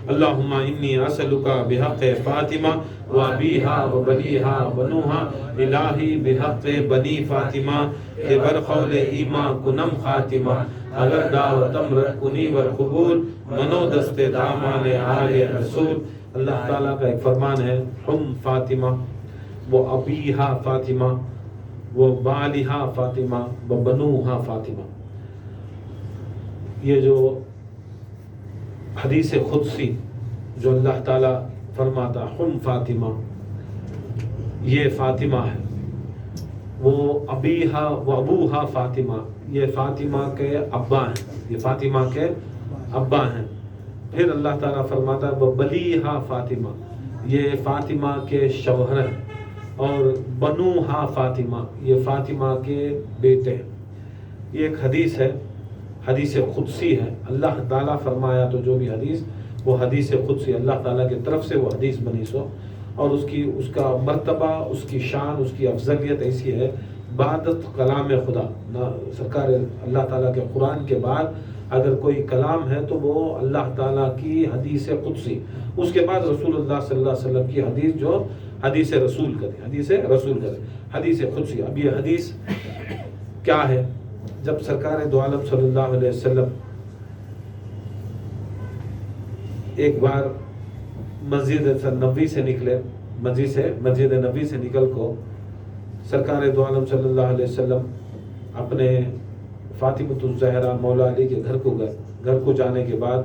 اللہم انی اسألک بحق فاطمہ و ابیہا و بنیہا بنوہا الہی بحق بنی فاطمہ کہ برخول ایماں کنم خاتمہ اگر دعوتم رد کنی والقبول منو دست دامان آل رسول۔ اللہ تعالیٰ کا ایک فرمان ہے، ہم فاطمہ و ابیہا فاطمہ و بالہا فاطمہ و بنوہا فاطمہ۔ یہ جو حدیث قدسی جو اللہ تعالیٰ فرماتا ہم فاطمہ، یہ فاطمہ ہے، وہ ابیہا و ابوہا فاطمہ، یہ فاطمہ کے ابا ہیں، یہ فاطمہ کے ابا ہیں۔ پھر اللہ تعالیٰ فرماتا ہے بلیہا فاطمہ، یہ فاطمہ کے شوہر ہیں، اور بنوہا فاطمہ، یہ فاطمہ کے بیٹے ہیں۔ یہ ایک حدیث ہے، حدیث قدسی ہے۔ اللہ تعالیٰ فرمایا تو جو بھی حدیث، وہ حدیث قدسی اللہ تعالیٰ کی طرف سے وہ حدیث بنی سو، اور اس کا مرتبہ، اس کی شان، اس کی افضلیت ایسی ہے، بعد کلام خدا، سرکار اللہ تعالیٰ کے قرآن کے بعد اگر کوئی کلام ہے تو وہ اللہ تعالیٰ کی حدیث قدسی، اس کے بعد رسول اللہ صلی اللہ علیہ وسلم کی حدیث جو حدیث رسول کرے، حدیث رسول کرے، حدیث قدسی۔ اب یہ حدیث کیا ہے؟ جب سرکار دو عالم صلی اللہ علیہ وسلم ایک بار مسجد نبوی سے نکلے، مسجد نبوی سے نکل کو سرکار دو عالم صلی اللہ علیہ وسلم اپنے فاطمۃ الزہرا مولا علی کے گھر کو گئے۔ گھر کو جانے کے بعد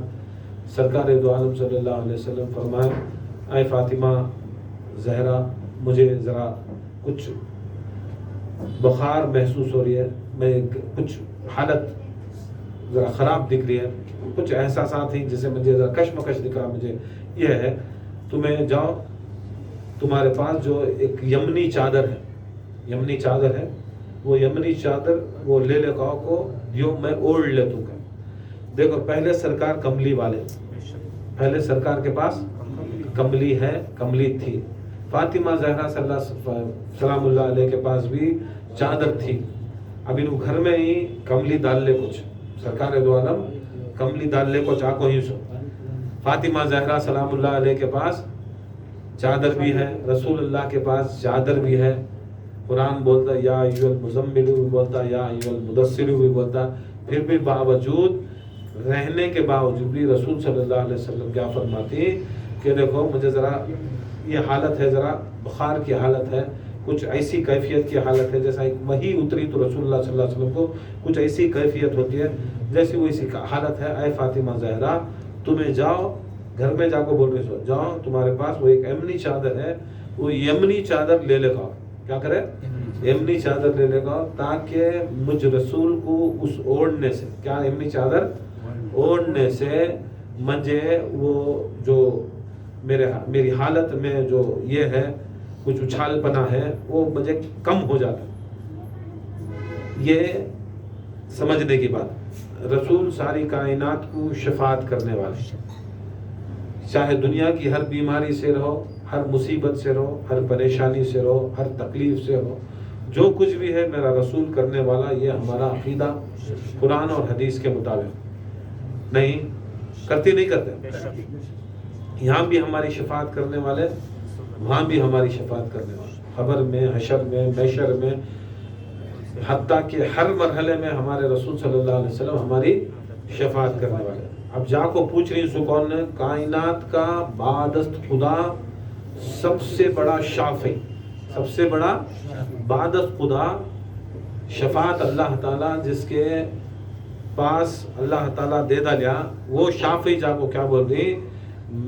سرکار دو عالم صلی اللہ علیہ وسلم فرمایا، اے فاطمہ زہرا، مجھے ذرا کچھ بخار محسوس ہو رہی ہے، میں کچھ حالت ذرا خراب دکھ رہی ہے، کچھ احساسات ہیں جسے مجھے ذرا کشمکش دکھ رہا، مجھے یہ ہے، تمہیں جاؤ، تمہارے پاس جو ایک یمنی چادر ہے، وہ یمنی چادر وہ لے لے کو دیو، میں اوڑھ لے تو کہ دیکھو، پہلے سرکار کملی والے، پہلے سرکار کے پاس کملی ہے، کملی تھی۔ فاطمہ زہرا سلام اللہ علیہ کے پاس بھی چادر تھی۔ اب انہوں گھر میں ہی کملی ڈال لے، کچھ سرکار دو عالم کملی ڈال لے کو چاکو ہی سو۔ فاطمہ زہرا سلام اللہ علیہ کے پاس چادر بھی ہے، رسول اللہ کے پاس چادر بھی ہے۔ قرآن بولتا یا ایھا المزمل بھی بولتا، یا ایھا المدثر بھی بولتا، پھر بھی باوجود رہنے کے باوجود بھی رسول صلی اللہ علیہ وسلم کیا فرماتی کہ دیکھو مجھے ذرا یہ حالت ہے، ذرا بخار کی حالت ہے، کچھ ایسی کیفیت کی حالت ہے، جیسا ایک وحی اتری تو رسول اللہ صلی اللہ علیہ وسلم کو کچھ ایسی کیفیت ہوتی ہے جیسی وہ اسی حالت ہے۔ اے فاطمہ زہرا، تمہیں جاؤ، گھر میں جا کو بول رہے سو، جاؤ، تمہارے پاس وہ ایک یمنی چادر ہے، وہ یمنی چادر لے لے گا۔ کیا کرے؟ یمنی چادر لے لے گا، تاکہ مجھ رسول کو اس اوڑھنے سے، کیا یمنی چادر اوڑھنے سے مجھے وہ جو میری حالت میں جو یہ ہے، کچھ اچھال پنا ہے، وہ مجھے کم ہو جاتا۔ یہ سمجھنے کی بات، رسول ساری کائنات کو شفاعت کرنے والے، چاہے دنیا کی ہر بیماری سے رہو، ہر مصیبت سے رہو، ہر پریشانی سے رہو، ہر تکلیف سے رہو، جو کچھ بھی ہے میرا رسول کرنے والا، یہ ہمارا عقیدہ قرآن اور حدیث کے مطابق نہیں کرتے، نہیں کرتے۔ یہاں بھی ہماری شفاعت کرنے والے، وہاں بھی ہماری شفاعت کرنے والے، خبر میں، حشر میں، محشر میں، حتیٰ کہ ہر مرحلے میں ہمارے رسول صلی اللہ علیہ وسلم ہماری شفاعت کرنے والے۔ اب جا کو پوچھ رہی سو کون نے؟ کائنات کا بعدست خدا، سب سے بڑا شافع، سب سے بڑا بعدست خدا، شفاعت اللہ تعالیٰ جس کے پاس اللہ تعالیٰ دے دالیا، وہ شافعی جا کو کیا بول رہی؟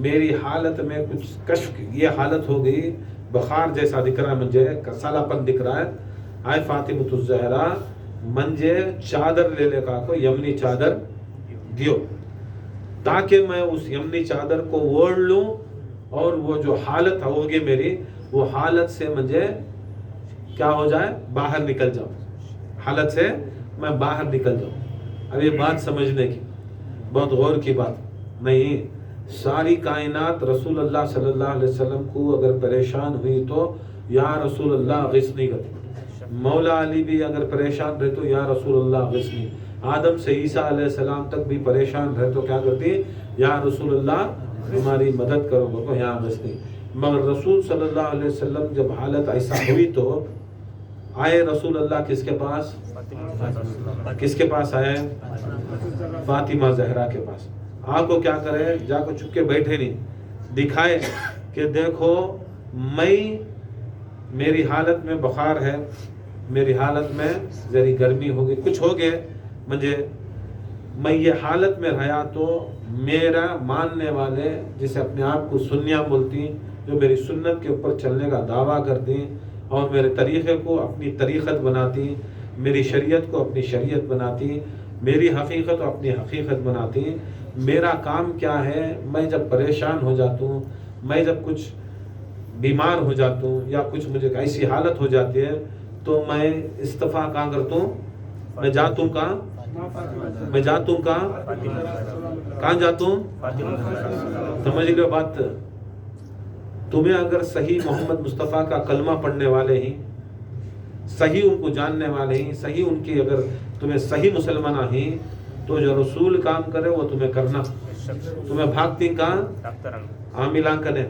میری حالت میں کچھ کشف، یہ حالت ہو گئی، بخار جیسا دکھ رہا ہے مجھے، کسالہ پن دکھ رہا ہے، آئے فاطمۃ الزہرا منجے چادر لے لے کا کو یمنی چادر دیو، تاکہ میں اس یمنی چادر کو اوڑھ لوں، اور وہ جو حالت ہوگی میری، وہ حالت سے مجھے کیا ہو جائے، باہر نکل جاؤں، حالت سے میں باہر نکل جاؤں۔ اب یہ بات سمجھنے کی، بہت غور کی بات نہیں۔ ساری کائنات رسول اللہ صلی اللہ علیہ وسلم کو اگر پریشان ہوئی تو یا رسول اللہ غثنی کرتی، مولا علی بھی اگر پریشان رہے تو یا رسول اللہ غثنی، آدم سے عیسیٰ علیہ السلام تک بھی پریشان رہے تو کیا کرتی؟ یا رسول اللہ हमारी मदद करो को यहाँ बस नहीं। मगर रसूल सल्लल्लाहु अलैहि वसल्लम जब हालत ऐसा हुई तो आए रसूल अल्लाह किसके पास? किसके पास आए? फातिमा जहरा के पास। को क्या करे? जाको चुपके बैठे नहीं, दिखाए कि देखो मेरी हालत में बुखार है, मेरी हालत में जरी गर्मी हो गई, कुछ हो गए, मुझे मैं ये हालत में रहा तो मेरा मानने वाले जिसे अपने आप को सुन्निया बोलती, जो मेरी सुन्नत के ऊपर चलने का दावा करती और मेरे तरीक़े को अपनी तरीक़त बनाती, मेरी शरीयत को अपनी शरीयत बनाती, मेरी हकीकत को अपनी हकीकत बनाती। मेरा काम क्या है? मैं जब परेशान हो जाता हूँ, मैं जब कुछ बीमार हो जाता हूँ या कुछ मुझे ऐसी हालत हो जाती है तो मैं इस्तीफ़ा कहाँ करता हूँ? मैं जाता हूँ कहाँ? मैं जाता हूँ कहाँ जाता हूँ? समझ लो बात। तुम्हें अगर सही मोहम्मद मुस्तफ़ा का कलमा पढ़ने वाले ही, सही उनको जानने वाले ही, सही उनकी अगर तुम्हें सही मुसलमान ही, तो जो रसूल काम करे वो तुम्हें करना। तुम्हें भागती कहाँ? आमिलां कने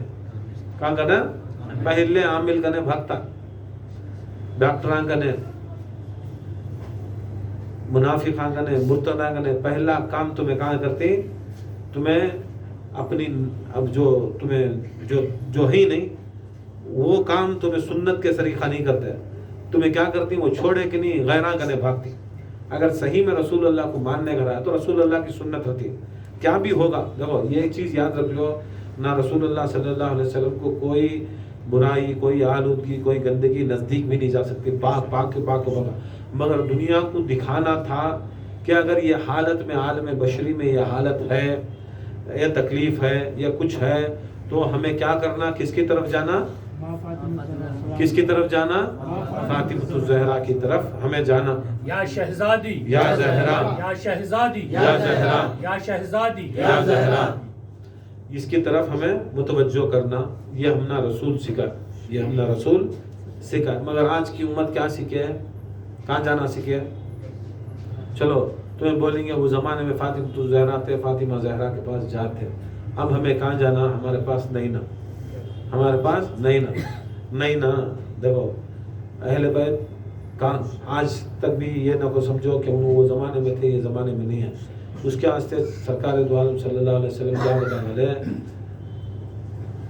कहाँ करना? पहले आमिल कने भागता, डॉक्टरां कने, मुनाफिकां कने, मुर्तदा कने। पहला काम तुम्हें कहाँ करती? तुम्हें अपनी अब जो तुम्हें जो ही नहीं वो काम तुम्हें सुन्नत के सरीखा नहीं करते, तुम्हें क्या करती? वो छोड़े कि नहीं, गैरा कने भागती। अगर सही में रसूल अल्लाह को मानने का रहा तो रसूल अल्लाह की सुन्नत होती। क्या भी होगा, देखो ये एक चीज़ याद रख लो, ना रसूल अल्लाह सल्लल्लाहु अलैहि वसल्लम को कोई बुराई, कोई आलूदगी, कोई गंदगी नज़दीक भी नहीं जा सकती, पाक होगा। मगर दुनिया को दिखाना था कि अगर ये हालत में, आलम बशरी में ये हालत है, ये तकलीफ़ है, या कुछ है, तो हमें क्या करना? किसकी तरफ जाना? किसकी तरफ जाना? फातिमा ज़हरा की तरफ हमें जाना। या शहजादी, या ज़हरा, या शहजादी, या ज़हरा, या शहजादी, या ज़हरा, इसकी तरफ हमें मुतवज्जो करना। ये हमना रसूल सिखा, ये हमना रसूल सिखा। मगर आज की उम्मत क्या सीखे है? कहाँ जाना सीखे है? चलो तुम्हें बोलेंगे वो ज़माने में फातिमा ज़हरा थे, फातिमा ज़हरा के पास जाते। अब हमें कहाँ जाना? हमारे पास नहीं ना, हमारे पास नहीं ना। देखो अहले बैत का आज तक भी ये ना को समझो कि वो ज़माने में थे, ये ज़माने में नहीं है। उसके वास्ते सरकार दो आलम सल्लल्लाहु अलैहि वसल्लम क्या बताने वाले,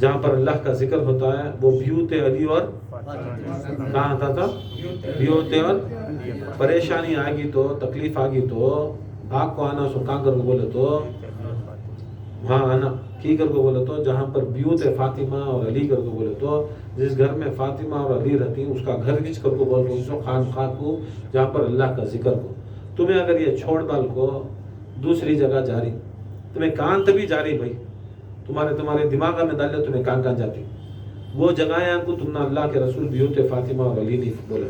जहाँ पर अल्लाह का जिक्र होता है वो ब्यूत अली और कहाँ आता था? ब्यूत और परेशानी आएगी तो, तकलीफ आएगी तो आपको आना सो कहाँ कर बोले तो वहाँ आना की कर को बोले तो जहाँ पर ब्यूत फातिमा और अली कर को बोले तो जिस घर में फातिमा और अली रहती है उसका घर किस कर को बोलते उसको खान खा को, जहाँ पर अल्लाह का जिक्र को। तुम्हें अगर ये छोड़ डाल को दूसरी जगह जारी, तुम्हें कान तभी जारी भाई, तुम्हारे दिमाग में डाल तुम्हें कान जाती वो जगह को तुमने अल्लाह के रसूल ब्यूत फातिमा और अली नहीं बोले।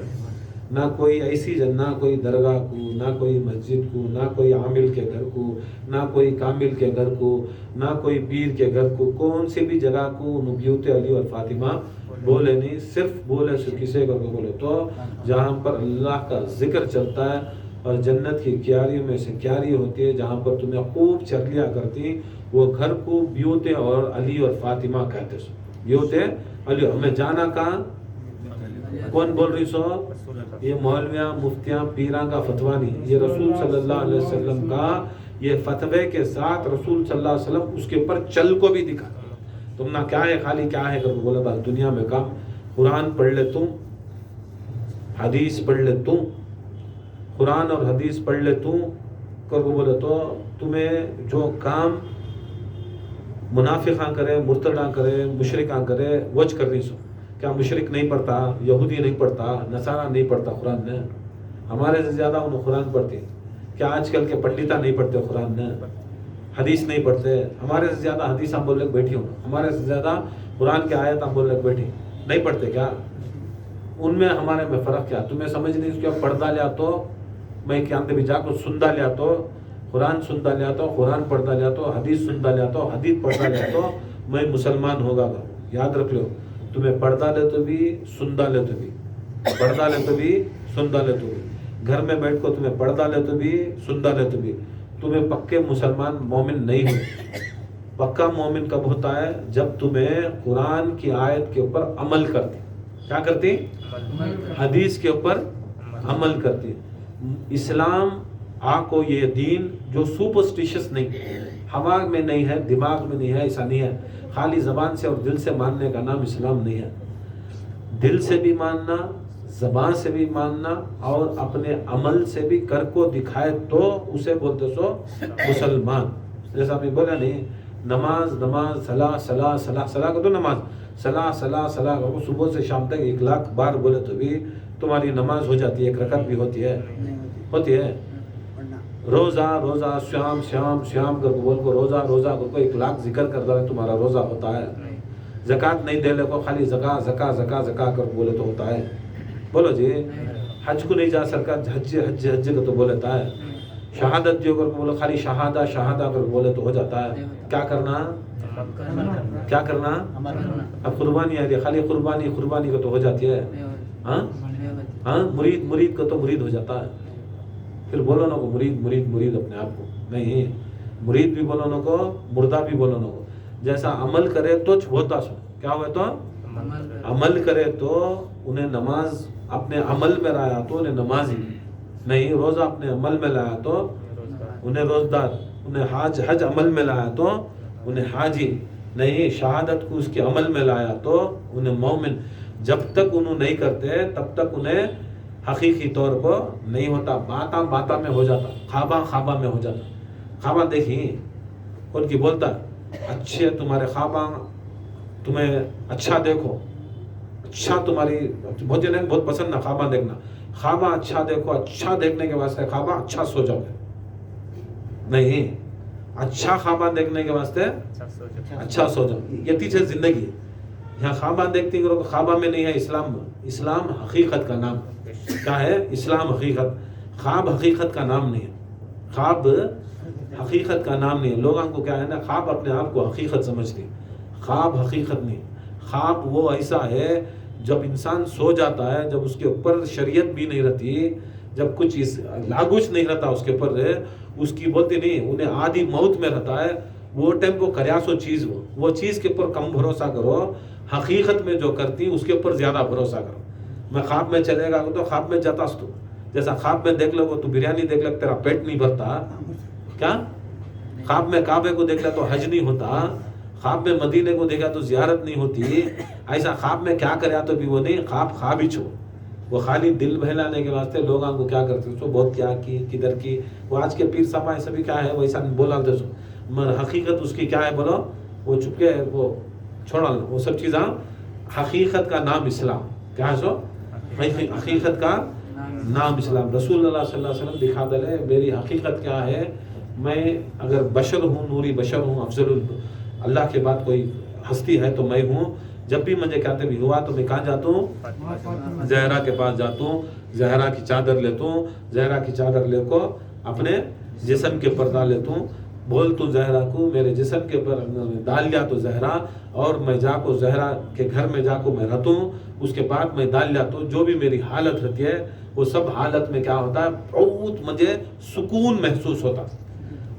ना कोई ऐसी ना कोई दरगाह को, ना कोई मस्जिद को, ना कोई आमिल के घर को, ना कोई कामिल के घर को, ना कोई पीर के घर को, कौन सी भी जगह को ब्यूत अली और फातिमा बोले नहीं। सिर्फ बोले किसे घर को बोले तो जहाँ पर अल्लाह का जिक्र चलता है और जन्नत की क्यारियों में से क्यारी होती है जहाँ पर तुम्हें खूब चरलियाँ करती, वो घर को ब्यूत और अली और फातिमा कहते। ब्यूत अली। हमें जाना कहाँ? कौन बोल रही सो? ये मौलविया, मुफ्तियाँ, पीरा का फतवा नहीं, ये रसूल सल्लल्लाहु अलैहि वसल्लम का ये फतवे के साथ रसूल सल्लल्लाहु अलैहि वसल्लम उसके ऊपर चल को भी दिखा। तुम ना क्या है खाली क्या है कर बोला बस दुनिया में काम। कुरान पढ़ ले तुम, हदीस पढ़ ले तुम, कुरान और हदीस पढ़ ले तुम कर बोले तो तुम्हें जो काम मुनाफिकां करे, मुर्तदा करे, मुशरिकां करे वज कर रही सो। क्या मुशरिक नहीं पढ़ता? यहूदी नहीं पढ़ता? नसारा नहीं पढ़ता कुरान ने? हमारे से ज़्यादा उन्हें कुरान पढ़ते। क्या आजकल के पंडिता नहीं पढ़ते कुरान ने? हदीस नहीं पढ़ते? हमारे से ज़्यादा हदीस हम बोलने बैठी हूँ, हमारे से ज़्यादा कुरान के आयत हम बोलने बैठी नहीं पढ़ते। क्या उनमें हमारे में फ़र्क क्या? तुम्हें समझ नहीं उसके पढ़दा लिया तो मैं क्या भी जाकर सुनदा लिया तो कुरान सुनदा लिया तो कुरान पढ़दा लिया तो हदीस सुनदा लिया तो हदीस पढ़दा लिया तो मैं मुसलमान होगा। याद रख लो, तुम्हें पढ़दा ले तो भी, सुनदा ले तो भी, पढ़दा ले तो भी, सुनदा ले तो भी, घर में बैठ को तुम्हें पढ़दा ले तो भी, सुनदा ले तो भी, तुम्हें पक्के मुसलमान मोमिन नहीं हो। پکا مومن کب ہوتا ہے؟ جب تمہیں قرآن کی آیت کے اوپر عمل کرتی. کیا کرتی؟ حدیث کے اوپر عمل کرتی. اسلام کو یہ دین جو سپرسٹیشس نہیں، ہوا میں نہیں ہے، دماغ میں نہیں ہے، ایسا نہیں ہے. خالی زبان سے اور دل سے ماننے کا نام اسلام نہیں ہے. دل سے بھی ماننا، زبان سے بھی ماننا، اور اپنے عمل سے بھی کر کو دکھائے تو اسے بولتے سو مسلمان. جیسا آپ نے بولا نہیں، نماز نماز، صلاح صلاح صلاح صلاح کو تو نماز، صلاح صلاح صلاح کو صبح سے شام تک 1,00,000 بار بولے تو بھی تمہاری نماز ہو جاتی ہے. 1 رکعت بھی ہوتی ہے، ہوتی ہے. روزہ روزہ، شام شام شام کر کو بول کو روزہ روزہ کر کو 1,00,000 ذکر کر دو تمہارا روزہ ہوتا ہے. زکوٰۃ نہیں دے لے کو خالی زکا زکا زکا زکا کر بولے تو ہوتا ہے. بولو جی. حج کو نہیں جا سکتا، حج حج حج کا تو بولتا ہے. شہادت جو کر بولو خالی شہادہ شہادہ کر بولے تو ہو جاتا ہے. کیا کرنا؟ کیا کرنا؟ اب قربانی آ رہی ہے، خالی قربانی قربانی کا تو ہو جاتی ہے. ہاں ہاں، مرید مرید کا تو مرید ہو جاتا ہے. پھر بولو نا کو مرید مرید مرید اپنے آپ کو نہیں، مرید بھی بولو نا کو، مردہ بھی بولو نا کو. جیسا عمل کرے تو ہوتا سو کیا ہوئے تو عمل کرے تو انہیں نماز اپنے عمل میں لایا تو انہیں نمازی نہیں، روزہ اپنے عمل میں لایا تو انہیں روزدار، انہیں حج عمل میں لایا تو انہیں حاجی نہیں، شہادت کو اس کے عمل میں لایا تو انہیں مومن. جب تک انہوں نہیں کرتے تب تک انہیں حقیقی طور پر نہیں ہوتا. باتاں باتاں میں ہو جاتا، خواباں خواباں میں ہو جاتا. خواباں دیکھیں ان کی بولتا اچھے تمہارے خواباں، تمہیں اچھا دیکھو، اچھا تمہاری بہت جنے بہت پسند نہ خواباں دیکھنا. خواباں اچھا دیکھو، اچھا دیکھنے کے واسطے خواباں اچھا سو جاؤ گے نہیں، اچھا خواباں دیکھنے کے واسطے اچھا سو جاؤ. یہ پیچھے زندگی ہے. یہاں خواباں دیکھتی ہیں خواباں میں نہیں ہے. اسلام حقیقت کا نام کیا ہے؟ اسلام حقیقت. خواب حقیقت کا نام نہیں ہے. خواب حقیقت کا نام نہیں ہے. لوگوں کو کیا ہے نا، خواب اپنے آپ کو حقیقت سمجھتے ہیں. خواب حقیقت نہیں. خواب وہ ایسا ہے جب انسان سو جاتا ہے، جب اس کے اوپر شریعت بھی نہیں رہتی، جب کچھ لاگوش نہیں رہتا اس کے اوپر، اس کی بولتے نہیں انہیں عادی موت میں رہتا ہے. وہ ٹائم کو کریا سو چیز، وہ چیز کے اوپر کم بھروسہ کرو. حقیقت میں جو کرتی اس کے اوپر زیادہ بھروسہ کرو. میں خواب میں چلے گا تو خواب میں جاتا تو جیسا خواب میں دیکھ لو تو بریانی دیکھ لو تیرا پیٹ نہیں بھرتا کیا؟ خواب میں کعبے کو دیکھ لو تو حج نہیں ہوتا. خواب میں مدینے کو دیکھا تو زیارت نہیں ہوتی. ایسا خواب میں کیا کریا تو بھی وہ نہیں، خواب ہی چھو. وہ خالی دل بہلانے کے واسطے لوگوں کو کیا کرتے سو بہت کیا کی کدھر کی. وہ آج کے پیر صاحب ایسا بھی کیا ہے ویسا بولا دے سو، حقیقت اس کی کیا ہے بولو، وہ چپکے وہ چھوڑا وہ سب چیزاں. حقیقت کا نام اسلام کیا ہے سو، حقیقت کا نام اسلام. رسول اللہ صلی اللہ علیہ وسلم دکھا دے میری حقیقت کیا ہے. میں اگر بشر ہوں، نوری بشر ہوں، افضل اللہ کے بعد کوئی ہستی ہے تو میں ہوں. جب بھی مجھے کہتے بھی ہوا تو میں کہاں جاتا ہوں؟ زہرا کے پاس جاتا ہوں. زہرا کی چادر لیتا ہوں. زہرا کی چادر لے کو اپنے جسم کے پر ڈال لیتا ہوں. بول تو زہرا کو میرے جسم کے پر ڈال لیا تو زہرا، اور میں جا کو زہرا کے گھر میں جا کو میں رہتا ہوں. اس کے بعد میں ڈال لیا تو جو بھی میری حالت رہتی ہے وہ سب حالت میں کیا ہوتا ہے، بہت مجھے سکون محسوس ہوتا.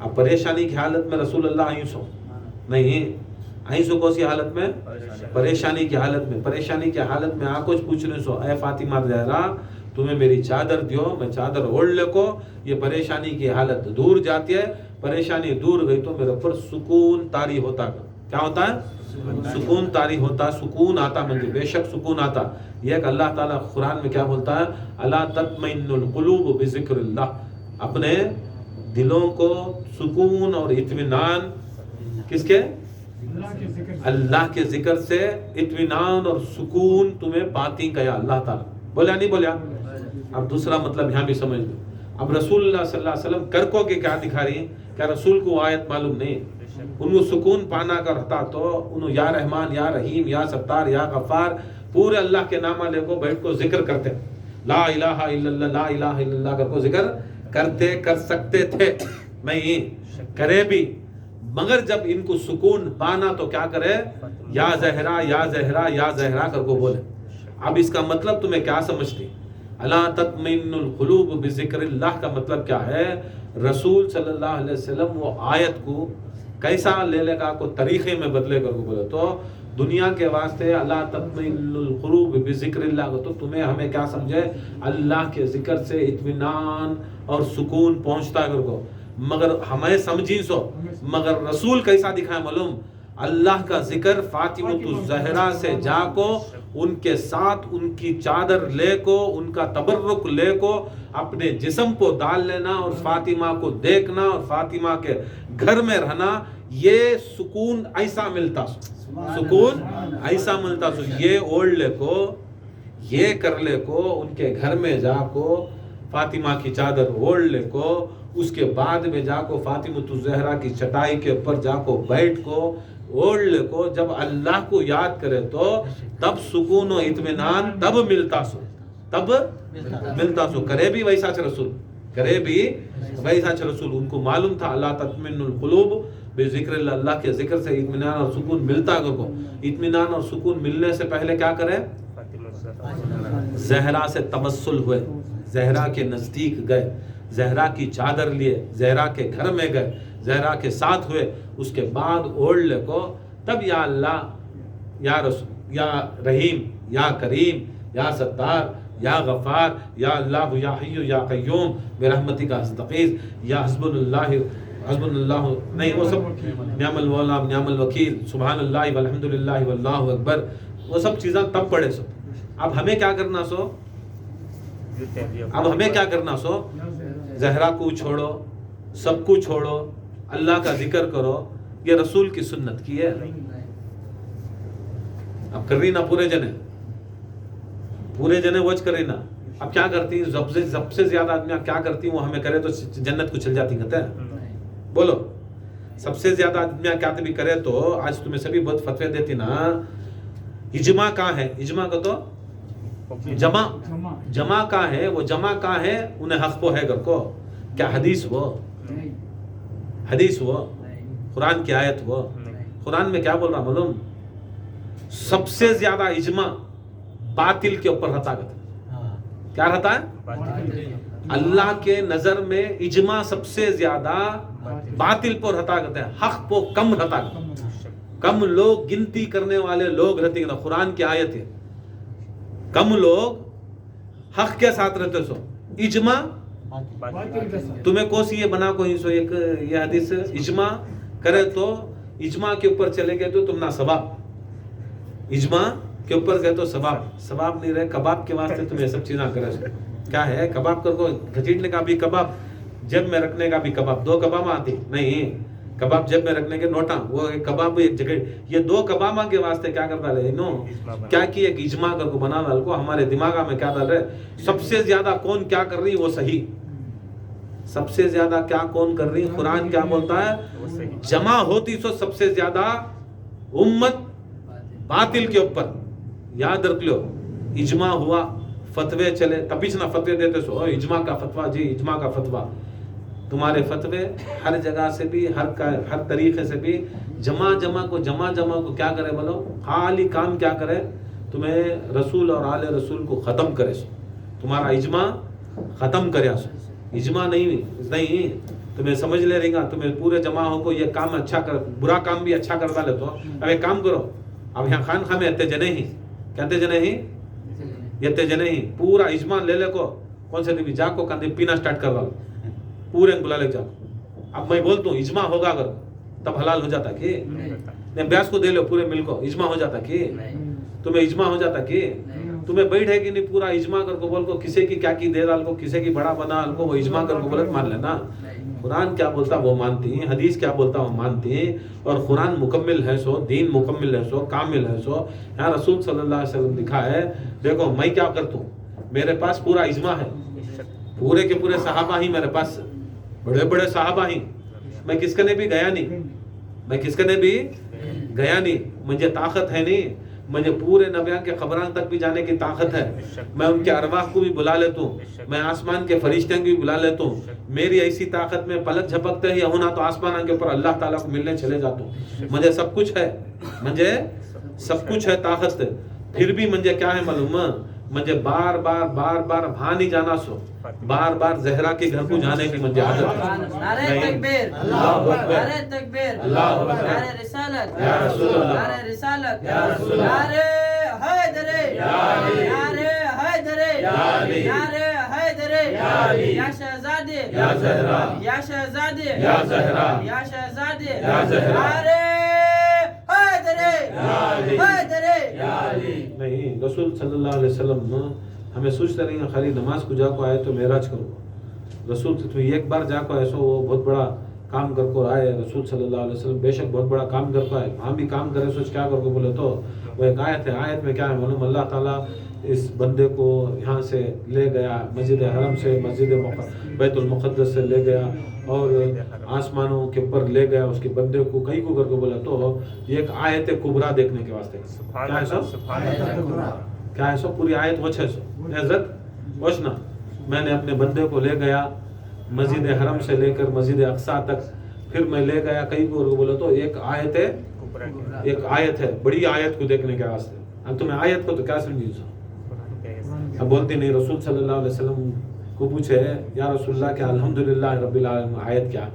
اب پریشانی کی حالت میں رسول اللہ آئیں سو نہیں، آئیں سو کون سی حالت میں؟ پریشانی کی حالت میں. پریشانی کی حالت میں آ کچھ پوچھنے سو اے فاطمہ زہرا تمہیں میری چادر دیو، میں چادر اوڑھ لے کو یہ پریشانی کی حالت دور جاتی ہے. پریشانی دور گئی تو میرے اوپر سکون طاری ہوتا. کیا ہوتا ہے؟ سکون طاری ہوتا، سکون آتا. مجھے بے شک سکون آتا. یہ ایک اللہ تعالیٰ قرآن میں کیا بولتا ہے، الا تطمئن القلوب بذکر اللہ. اپنے دلوں کو سکون اور اطمینان کس کے؟ اللہ کے ذکر سے اطمینان اور سکون تمہیں پاتی گیا اللہ تعالیٰ. بولیا نہیں بولیا؟ اب دوسرا مطلب یہاں بھی سمجھ لو. اب رسول اللہ صلی اللہ علیہ وسلم کرکو کے کیا دکھا رہی ہیں؟ کیا رسول کو آیت معلوم نہیں؟ انہوں سکون پانا کا رہتا تو انہوں یا رحمان یا رحیم یا ستار یا غفار پورے اللہ کے نامہ لے کو بیٹھ کو ذکر کرتے. لا الہ الا اللہ، لا الہ الا اللہ کر کو ذکر کرتے کر سکتے تھے. نہیں کرے بھی، مگر جب ان کو سکون پانا تو کیا کرے، یا زہرا یا زہرا یا زہرا کر کو بولے. اب اس کا مطلب تمہیں کیا سمجھتی؟ الا تطمئن القلوب بذکر اللہ کا مطلب کیا ہے؟ رسول صلی اللہ علیہ وسلم وہ آیت کو कैसा ले लेगा को तरीके में बदले कर बोले तो दुनिया के वास्ते अल्लाह तत्मइनुल कुलूब बिज़िक्रिल्लाह तो तुम्हें हमें क्या समझे अल्लाह के जिक्र से इत्मीनान और सुकून पहुंचता कर को मगर हमें समझी सो मगर रसूल कैसा दिखाए मालूम अल्लाह का जिक्र फातिमतु ज़हरा से जाको उनके साथ उनकी चादर ले को उनका तबर्रुक ले को अपने जिस्म को डाल लेना और फातिमा को देखना और फातिमा के घर में रहना ये सुकून ऐसा मिलता सुकून ऐसा मिलता ये ओढ़ ले को ये कर ले को उनके घर में जाको फातिमा की चादर ओढ़ ले को उसके बाद में जाको फातिमतु ज़हरा की चटाई के ऊपर जाको बैठ को ओढ़ ले को जब अल्लाह को याद करे तो तब सुकून और इत्मीनान तब मिलता सो तब मिलता सो करे भी वैसा रसूल करे भी वैसा रसूल उनको मालूम था अल्लाह तत्मिनुल कुलूब बेजिक्रिल्लाह अल्लाह के जिक्र से इत्मीनान और सुकून मिलता को इत्मीनान और सुकून मिलने से पहले क्या करे ज़हरा से तवस्सुल हुए ज़हरा के नज़दीक गए ज़हरा की चादर लिए ज़हरा के घर में गए ज़हरा के साथ हुए उसके बाद ओढ़ ले को तब या अल्लाह या रसूल या रहीम या करीम या सत्तार या गफ़ार या अल्लाह या हय्यु या क़य्यूम बिरहमतिका अस्तग़ीथ या हस्बुनल्लाह नहीं वो सब निअमल मौला निअमल वकील सुभानअल्लाह वल्हम्दुलिल्लाह वल्लाहु अकबर वो सब चीज़ें तब पढ़े सो अब हमें क्या करना सो अब हमें क्या करना सो ज़हरा को छोड़ो सब कुछ छोड़ो अल्लाह का जिक्र करो ये रसूल की सुन्नत की है अब कर रही ना पूरे जने वज करे ना अब क्या करती सबसे ज्यादा आदमी क्या करती वो हमें करे तो जन्नत को चल जाती कहते हैं बोलो सबसे ज्यादा आदमी क्या भी करे तो आज तुम्हें सभी बहुत फतवे देती ना इजमा कहाँ है इजमा का तो जमा कहाँ है वो जमा कहाँ है उन्हें हक को है घर को क्या हदीस वो कुरान की आयत वो कुरान में क्या बोल रहा मालूम सबसे ज्यादा इजमा बातिल के ऊपर रहता क्या रहता है अल्लाह के नजर में इजमा सबसे ज्यादा बातिल पर रहता कहते हैं हक को कम रहता कम लोग गिनती करने वाले लोग रहते हैं कुरान की आयत है कम लोग हक के साथ रहते सो इजमा तुम्हें कोसी ये बना कोई सो एक ये हदीस इजमा करे तो इजमा के ऊपर चले गए तो तुम ना सवाब इजमा के ऊपर गए तो सवाब नहीं रहे कबाब के वास्ते तुम ये सब चीजें करे क्या है कबाब को घसीटने का भी कबाब जेब में रखने का भी कबाब दो कबाब आती नहीं कबाब जेब में रखने के नोटा वो एक कबाब एक जगह ये दो कबाबा के वास्ते क्या करता है नो क्या की एक इजमा कर को बना डाल को हमारे दिमाग में क्या डाल रहे सबसे ज्यादा कौन क्या कर रही वो सही सबसे ज्यादा क्या कौन कर रही कुरान क्या बोलता है जमा होती सो सबसे ज्यादा उम्मत बातिल के ऊपर याद रख लो इजमा हुआ फतवे चले तभी से ना फतवे देते सो इजमा का फतवा जी इजमा का फतवा तुम्हारे फतवे हर जगह से भी हर तरीके से भी जमा को क्या करे बोलो खाली काम क्या करे तुम्हें रसूल और आले रसूल को ख़त्म करे सो तुम्हारा इजमा ख़त्म करे सो इजमा नहीं तुम्हें समझ ले रहेगा तुम्हें पूरे जमा हो को ये काम अच्छा कर बुरा काम भी अच्छा कर डाले तो अब एक काम करो अब यहाँ खान खा में इतने जने ही कहते जने ही इतने जने ही पूरा इजमा ले ले को कौन से भी जाको कंधे पीना स्टार्ट कर डालो पूरे बुला ले जाओ अब मैं बोलता हूँ इजमा होगा अगर तब हलाल हो जाता कि नहीं ब्यास को दे लो पूरे मिल को इजमा हो जाता कि तुम्हें इजमा हो जाता कि तुम्हें बैठे कि नहीं पूरा इजमा कर को बोल को किसी की क्या की दे डाल को किसी की बड़ा बना को वो इजमा कर को गलत मान लेना कुरान क्या बोलता वो मानती हदीस क्या बोलता वो मानती और कुरान मुकम्मिल है सो दीन मुकम्मिल है सो कामिल है सो यहाँ रसूल सल्लल्लाहु अलैहि वसल्लम लिखा है देखो मैं क्या करता हूँ मेरे पास पूरा इजमा है पूरे के पूरे सहाबा ही मेरे पास बड़े बड़े साहबा ही मैं किसकने भी गया नहीं मुझे ताकत है नहीं मुझे पूरे नबियां के खबरान तक भी जाने की ताकत है मैं उनके अरवाह को भी बुला लेता हूँ मैं आसमान के फरिश्ते को भी बुला लेता हूँ मेरी ऐसी ताकत में पलक झपकते ही होना तो आसमान के ऊपर अल्लाह ताला को मिलने चले जाता हूँ मुझे सब कुछ है ताकत फिर भी मुझे क्या है मालूम مجھے بار بار وہاں نہیں جانا سو بار بار زہرا کے گھر کو جانے کی مجھے عادت ہے. نعرہ تکبیر، اللہ اکبر، نعرہ تکبیر، اللہ اکبر، نعرہ رسالت، یا رسول اللہ، نعرہ رسالت، یا رسول اللہ، نعرہ حیدر، یا علی، نعرہ حیدر، یا علی، نعرہ حیدر، یا علی، یا شہزادے، یا زہرا، یا شہزادے، یا زہرا، یا شہزادے، یا زہرا، نعرہ حیدر، یا علی، حیدر، یا علی. نہیں، رسول صلی اللہ علیہ وسلم ہمیں سوچتے نہیں ہیں خالی نماز کو جا کو آئے تو معراج کرو. رسول تمہیں ایک بار جا کو ایسو وہ بہت بڑا کام کر کو آئے. رسول صلی اللہ علیہ وسلم بے شک بہت بڑا کام کر کو آئے. وہاں بھی کام کرے سوچ کیا کر کو بولے تو وہ ایک آیت ہے. آیت میں کیا ہے معلوم؟ اللہ تعالیٰ اس بندے کو یہاں سے لے گیا، مسجد حرم سے مسجد بیت المقدس سے لے گیا اور آسمانوں کے اوپر لے گیا اس کے بندے کو کہیں کو کر کے بولا تو یہ ایک آیت کبرا دیکھنے کے واسطے. کیا ہے سو؟ کیا ہے سو؟ پوری آیت وہ چھ سو عزت وشنا میں نے اپنے بندے کو لے گیا مسجد حرم سے لے کر مسجد اقصی تک، پھر میں لے گیا کہیں کو بولا تو ایک آیت ہے، ایک آیت ہے بڑی آیت کو دیکھنے کے واسطے. اب تمہیں آیت کو تو کیا سمجھی سو؟ اب بولتی نہیں. رسول صلی اللہ علیہ وسلم کو پوچھے یا رسول اللہ کیا الحمدللہ رب العالمین آیت کیا؟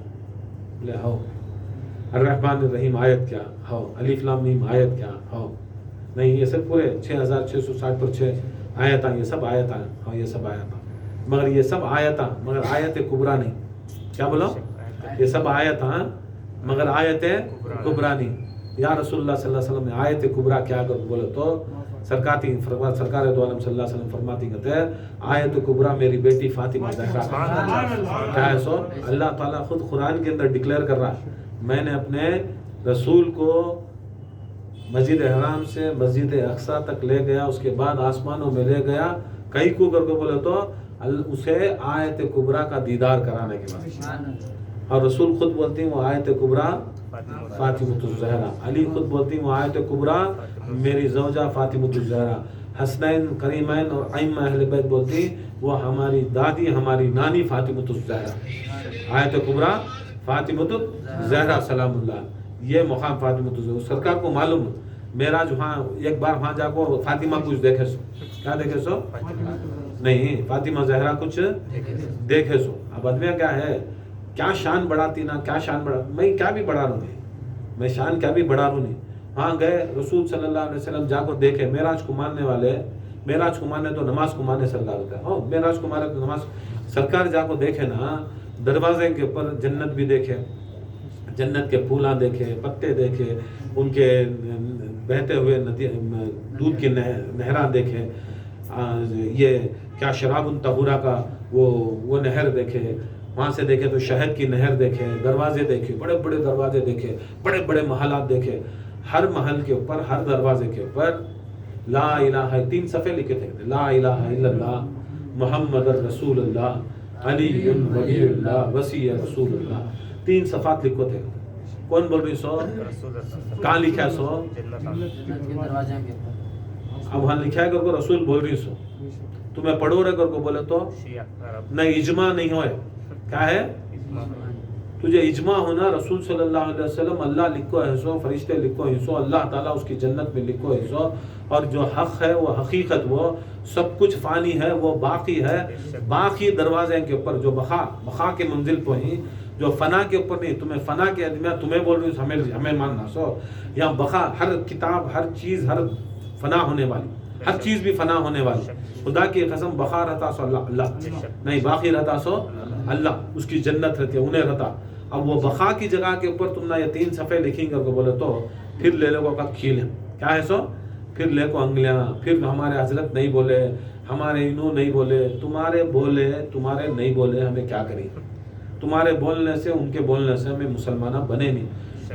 بولے ہو. الرحمن الرحیم آیت کیا؟ ہو. الف لام میم آیت کیا؟ ہو. نہیں، یہ سب پورے 6660 پر 6 آیت ہیں. یہ سب آیت ہیں. ہاں یہ سب آیت ہیں مگر یہ سب آیت ہیں مگر آیت کبرا نہیں. کیا بولو؟ یہ سب آیت ہیں مگر آیت کبرا نہیں. یا رسول اللہ صلی اللہ علیہ وسلم نے آیت کبرا کیا کر بولے تو سرکار دو عالم صلی اللہ علیہ وسلم فرماتی کہتے ہیں آیت کبرا میری بیٹی فاطمہ زہرا. کیا ہے سو؟ اللہ تعالیٰ خود قرآن کے اندر ڈکلیئر کر رہا ہے میں نے اپنے رسول کو مسجد حرام سے مسجد اقصی تک لے گیا، اس کے بعد آسمانوں میں لے گیا کئی کو کر کے بولے تو اسے آیت کبرا کا دیدار کرانے کے بعد. اور رسول خود بولتی ہیں وہ آیت کبرا فاطمۃ الزہرا. علی خود بولتی ہیں وہ آیت کبرا میری زوجہ فاطمۃ الزہرا. حسنین کریمین اور ائمہ اہل بیت بولتی وہ ہماری دادی ہماری نانی فاطمۃ الزہرا. آیت کبرا فاطمۃ الزہرا سلام اللہ. یہ مقام فاطمۃ الزہرا سرکار کو معلوم معراج وہاں ایک بار وہاں جا کو فاطمہ کچھ دیکھے سو. کیا دیکھے سو؟ نہیں، فاطمہ زہرا کچھ دیکھے سو. اب آدمی کیا ہے کیا شان بڑھاتی نا کیا شان بڑھا. میں کیا بھی بڑھا رہوں نہیں، میں شان کیا بھی بڑھا رہوں نہیں. وہاں گئے رسول صلی اللہ علیہ وسلم جا کو دیکھے. معراج کو ماننے والے معراج کو ماننے تو نماز کو ماننے سرکار ہوتا ہے. ہاں معراج کو ماننے تو نماز سرکار جا کو دیکھے نا دروازے کے اوپر جنت بھی دیکھے، جنت کے پھولاں دیکھے، پتے دیکھے، ان کے بہتے ہوئے دودھ کی نہراں دیکھے. یہ کیا شراب طہورہ کا وہ نہر دیکھے. وہاں سے دیکھے تو شہد کی نہر دیکھے. دروازے دیکھے، بڑے بڑے دروازے دیکھے، بڑے بڑے محلات دیکھے. ہر محل کے اوپر ہر دروازے کے اوپر لا الہ 3 صفحے لکھے تھے. لا الہ الا اللہ محمد رسول اللہ علی ولی اللہ وسیع رسول اللہ. 3 صفحات لکھو تھے. کون بول رہی سو؟ کہاں لکھا ہے سو؟ اب وہاں لکھا ہے کہ رسول بول رہی سو. تمہیں پڑھو رہے کر کو بولے تو نہیں اجماع نہیں ہوئے. کیا ہے؟ تجھے اجماع ہونا رسول صلی اللہ علیہ وسلم اللہ لکھو ہے سو، فرشتے لکھو ہے سو، اللہ تعالیٰ اس کی جنت میں لکھو ہے سو. اور جو حق ہے وہ حقیقت وہ سب کچھ فانی ہے وہ باقی ہے. باقی دروازے کے اوپر جو بقا کے منزل پہ ہی جو فنا کے اوپر نہیں. تمہیں فنا کے ادمیہ تمہیں بول رہی ہوں ہمیں ماننا سو. یہاں بقا ہر کتاب ہر چیز ہر فنا ہونے والی، ہر چیز بھی فنا ہونے والی. خدا کی قسم بقا رہتا سو اللہ نہیں، باقی رہتا سو اللہ. اس کی جنت رہتی ہے انہیں رہتا. اب وہ بقا کی جگہ کے اوپر تم نہ یہ 3 صفحے لکھیں گے کو بولے تو پھر لے لو کا کھیل. کیا ہے سو؟ پھر لے کو انگلیاں. پھر ہمارے حضرت نہیں بولے، ہمارے انہوں نہیں بولے، تمہارے بولے تمہارے نہیں بولے ہمیں کیا کریں. تمہارے بولنے سے ان کے بولنے سے ہمیں مسلمانہ بنے نہیں.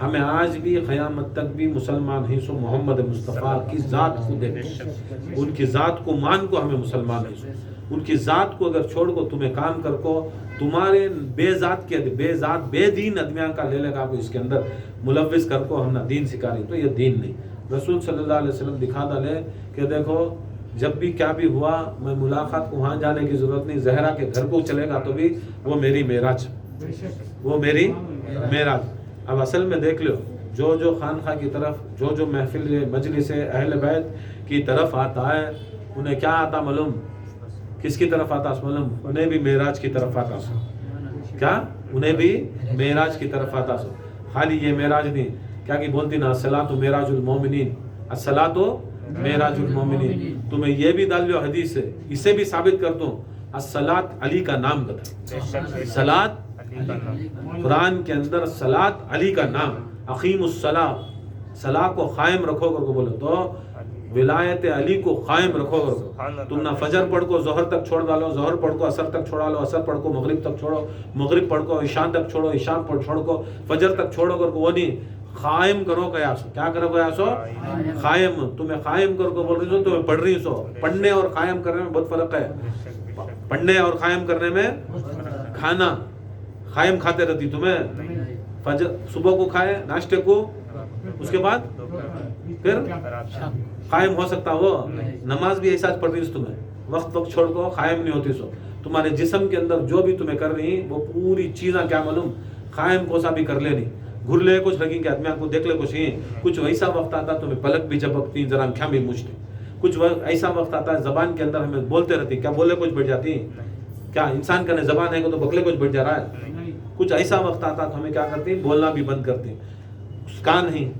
ہمیں آج بھی قیامت تک بھی مسلمان ہی سو محمد مصطفیٰ کی ذات کو دیکھو، ان کی ذات کو مان کو ہمیں مسلمان ہی سو. ان کی ذات کو اگر چھوڑ کو تمہیں کام کر کو تمہارے بے ذات کے بے ذات بے دین ادمیان کا لے لے گا کو اس کے اندر ملوث کر کو ہم نہ دین سکھا رہی تو یہ دین نہیں. رسول صلی اللہ علیہ وسلم دکھا ڈالے کہ دیکھو جب بھی کیا بھی ہوا میں ملاقات کو وہاں جانے کی ضرورت نہیں. زہرا کے گھر کو چلے گا تو بھی وہ میری معراج، وہ میری معراج. اب اصل میں دیکھ لو جو خانقاہ کی طرف جو محفل مجلس اہل بیت کی طرف آتا ہے انہیں کیا آتا معلوم؟ کس کی طرف آتا معلوم؟ انہیں بھی معراج کی طرف آتا سو. کیا؟ انہیں بھی معراج کی طرف آتا سو. خالی یہ معراج نہیں، کیا کہ بولتی نا الصلاۃ معراج المومنین، الصلاۃ معراج المومنین. تمہیں یہ بھی ڈال لو حدیث سے، اسے بھی ثابت کر دوں. الصلاۃ علی کا نام بتا، صلاۃ قرآن کے اندر صلاۃ علی کا نام. اقیم الصلاۃ، صلاح کو قائم رکھو کر کو بولو تو ولایت علی کو قائم رکھو کر. تم نہ فجر پڑھ کو ظہر تک چھوڑ ڈالو، ظہر پڑھ کو عصر تک چھوڑا لو، عصر پڑھ کو مغرب تک چھوڑو، مغرب پڑھ کو عشاء تک چھوڑو، عشاء پڑھ چھوڑ کو فجر تک چھوڑو کر کو. وہ نہیں، قائم کرو گیا سو. کیا کرو گیا سو؟ قائم. تمہیں قائم کر کو بول رہی سو، تمہیں پڑھ رہی سو. پڑھنے اور قائم کرنے میں بہت فرق ہے. پڑھنے اور قائم کرنے میں کھانا قائم کھاتے رہتی تمہیں. فجر صبح کو کھائے ناشتے کو، اس کے بعد پھر قائم ہو سکتا وہ. نماز بھی ایسا پڑھ رہی ہے تمہیں، وقت چھوڑ کو قائم نہیں ہوتی سو. تمہارے جسم کے اندر جو بھی تمہیں کر رہی وہ پوری چیزاں کیا معلوم قائم کو سا بھی کر لینی. گھر لے کچھ لگیں کہ آدمی کو دیکھ لے کچھ ہی. کچھ ویسا وقت آتا تمہیں پلک بھی جھپکتی، ذرا آنکھیں بھی مجھتی. کچھ ایسا وقت آتا ہے زبان کے اندر ہمیں بولتے رہتی، کیا بولے کچھ بڑھ جاتی. کیا انسان کا زبان ہے تو بکلے کچھ بڑھ جا رہا ہے. کچھ ایسا وقت آتا تو ہمیں کیا کرتی، بولنا بھی بند کرتی. کان نہیں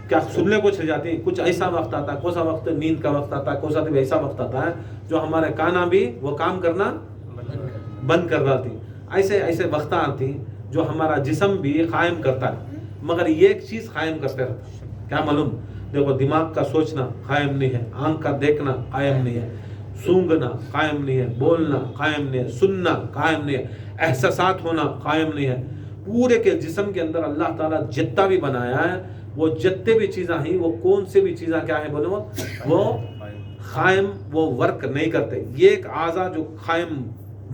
کیا سننے کو چل جاتی. کچھ ایسا وقت آتا ہے، کون سا وقت؟ نیند کا وقت آتا ہے. کون سا ایسا وقت آتا ہے جو ہمارے کانا بھی وہ کام کرنا بند کر دیتی. ایسے وقت آتی جو ہمارا جسم بھی قائم کرتا ہے، مگر یہ ایک چیز قائم کرتے رہتا. کیا معلوم؟ دیکھو دماغ کا سوچنا قائم نہیں ہے، آنکھ کا دیکھنا قائم نہیں ہے، سونگنا قائم نہیں ہے، بولنا قائم نہیں ہے، سننا قائم نہیں ہے، احساسات ہونا قائم نہیں ہے. پورے کے جسم کے اندر اللہ تعالیٰ جتنا بھی بنایا ہے وہ جتنے بھی چیزیں ہیں وہ کون سے بھی چیزیں کیا ہے بولو وہ قائم وہ ورک نہیں کرتے. یہ ایک اعضا جو قائم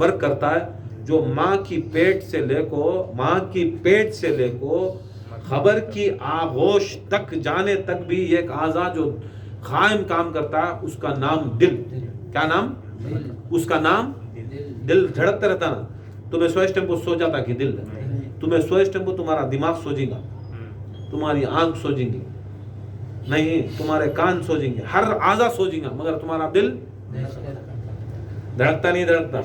ورک کرتا ہے، جو ماں کی پیٹ سے لے کو خبر کی آغوش تک جانے تک بھی ایک اعضا جو قائم کام کرتا ہے، اس کا نام دل. کیا نام؟ اس کا نام دل. دھڑکتا رہتا نا. تمہیں سوئس ٹیمپو سو جاتا کہ دل، تمہیں سوئس ٹیمپو تمہارا دماغ سو جائے گا، تمہاری آنکھ سو جائیں گی نہیں، تمہارے کان سو جائیں گے، ہر اعضا سو جائیں گا، مگر تمہارا دل دھڑکتا نہیں دھڑکتا.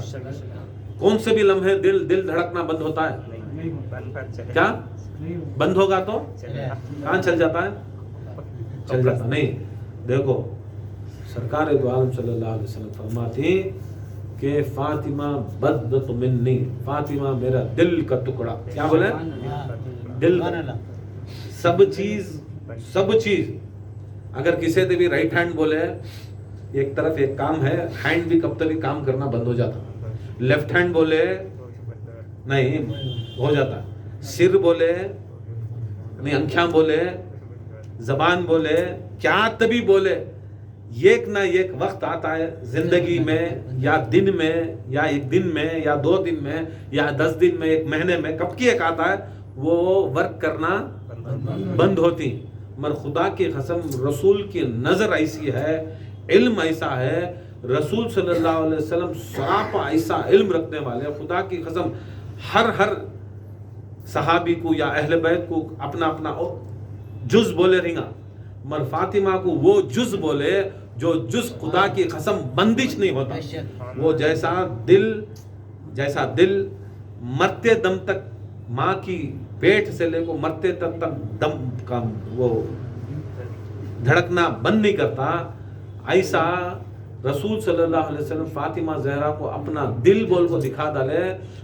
کون سے بھی لمحے دل دھڑکنا بند ہوتا ہے. کیا بند ہوگا تو کہاں چل جاتا ہے؟ چل جاتا نہیں. دیکھو سرکار دو عالم صلی اللہ علیہ وسلم فرماتی کہ فاطمہ بدت منی، فاطمہ میرا دل کا ٹکڑا. کیا بولے؟ دل. سب چیز اگر کسی سے بھی رائٹ ہینڈ بولے ایک طرف ایک کام ہے، ہینڈ بھی کب تک کام کرنا بند ہو جاتا. لیفٹ ہینڈ بولے نہیں ہو جاتا، سر بولے نہیں، آنکھیں بولے، زبان بولے، کیا تبھی بولے. ایک نہ ایک وقت آتا ہے زندگی میں، یا دن میں، یا ایک دن میں، یا 2 دن میں، یا 10 دن میں، ایک مہینے میں، کب کی ایک آتا ہے وہ ورک کرنا بند ہوتی. مگر خدا کی قسم رسول کی نظر ایسی ہے، علم ایسا ہے، رسول صلی اللہ علیہ وسلم سراپا ایسا علم رکھنے والے. خدا کی قسم ہر صحابی کو یا اہل بیت کو اپنا اپنا جز بولے رہیں گا، مگر فاطمہ کو وہ جز بولے جو جز خدا کی قسم بندش نہیں ہوتا. وہ جیسا دل مرتے دم تک ماں کی پیٹ سے لے کو مرتے تک دم کا وہ دھڑکنا بند نہیں کرتا، ایسا رسول صلی اللہ علیہ وسلم فاطمہ زہرا کو اپنا دل بول کو دکھا ڈالے.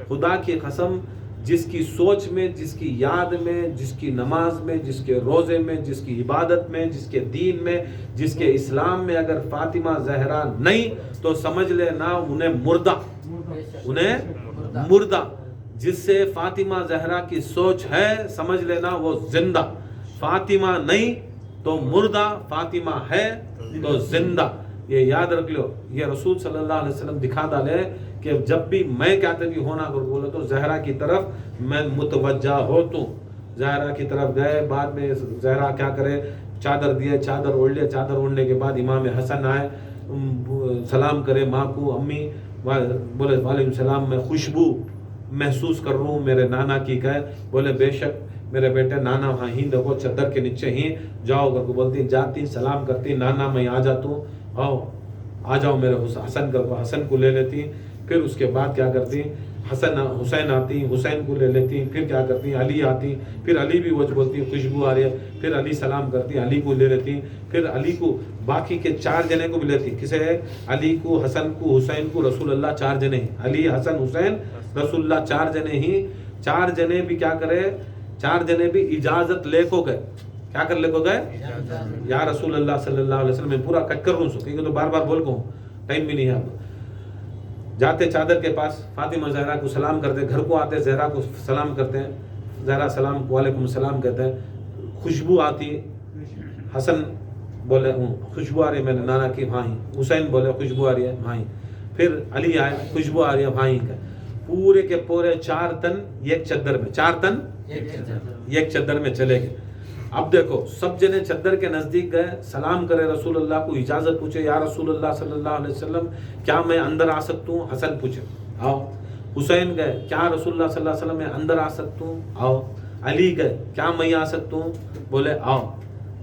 خدا کی قسم جس کی سوچ میں، جس کی یاد میں، جس کی نماز میں، جس کے روزے میں، جس کی عبادت میں، جس کے دین میں، جس کے اسلام میں اگر فاطمہ زہرا نہیں تو سمجھ لینا انہیں مردہ. جس سے فاطمہ زہرا کی سوچ ہے سمجھ لینا وہ زندہ. فاطمہ نہیں تو مردہ، فاطمہ ہے تو زندہ. یہ یاد رکھ لو. یہ رسول صلی اللہ علیہ وسلم دکھا ڈالے کہ جب بھی میں کہتے بھی ہونا کر بولے تو زہرا کی طرف میں متوجہ ہوتا ہوں. زہرا کی طرف گئے، بعد میں زہرا کیا کرے، چادر دیے، چادر اوڑھ لے. چادر اوڑھنے کے بعد امام حسن آئے، سلام کرے ماں کو. امی بولے وعلیکم السلام، میں خوشبو محسوس کر رہا ہوں میرے نانا کی. کہے بولے بے شک मेरे बेटे नाना वहाँ ही देखो चद्दर के नीचे ही जाओ करके बोलती, जाती सलाम करती, नाना मैं आ जाता हूँ, आओ आ जाओ मेरे हसन करके हसन को ले लेती। फिर उसके बाद क्या करती, हुसैन आती, हुसैन को ले लेती। फिर क्या करती, अली आती, फिर अली भी वो बोलती खुशबू आ रही है, फिर अली सलाम करती, अली को ले लेती। फिर अली को बाकी के 4 जने को भी लेती, किसे है, अली को, हसन को, हुसैन को, रसूलुल्लाह 4 जने ही, अली हसन हुसैन रसूलुल्लाह 4 जने ही। 4 जने भी क्या करे, 4 जने भी इजाजत ले को गए, क्या कर ले को गए, या रसूलुल्लाह सल्लल्लाहु अलैहि वसल्लम। मैं पूरा कट कर लूँ क्योंकि तो बार बार बोल को टाइम भी नहीं है। अब जाते चादर के पास फातिमा जहरा को सलाम करते, घर को आते जहरा को सलाम करते हैं, जहरा सलाम वालेकुम सलाम कहते हैं। खुशबू आती, हसन बोले खुशबू आ रही है मेरे नाना की भाई, हुसैन बोले खुशबू आ रही है भाई, फिर अली आए खुशबू आ रही है भाई का। पूरे के पूरे 4 तन एक चद्दर में, 4 तन एक चद्दर में चले गए। अब देखो सब जने चद्दर के नजदीक गए, सलाम करे रसूलुल्लाह को, इजाजत पूछे, या रसूलुल्लाह सल्लल्लाहु अलैहि वसल्लम क्या मैं अंदर आ सकता हूँ, हसन पूछे आओ। हुसैन गए, क्या रसूलुल्लाह सल्लल्लाहु अलैहि वसल्लम मैं अंदर आ सकता हूँ, आओ। अली गए, क्या मैं आ सकता हूँ, बोले आओ।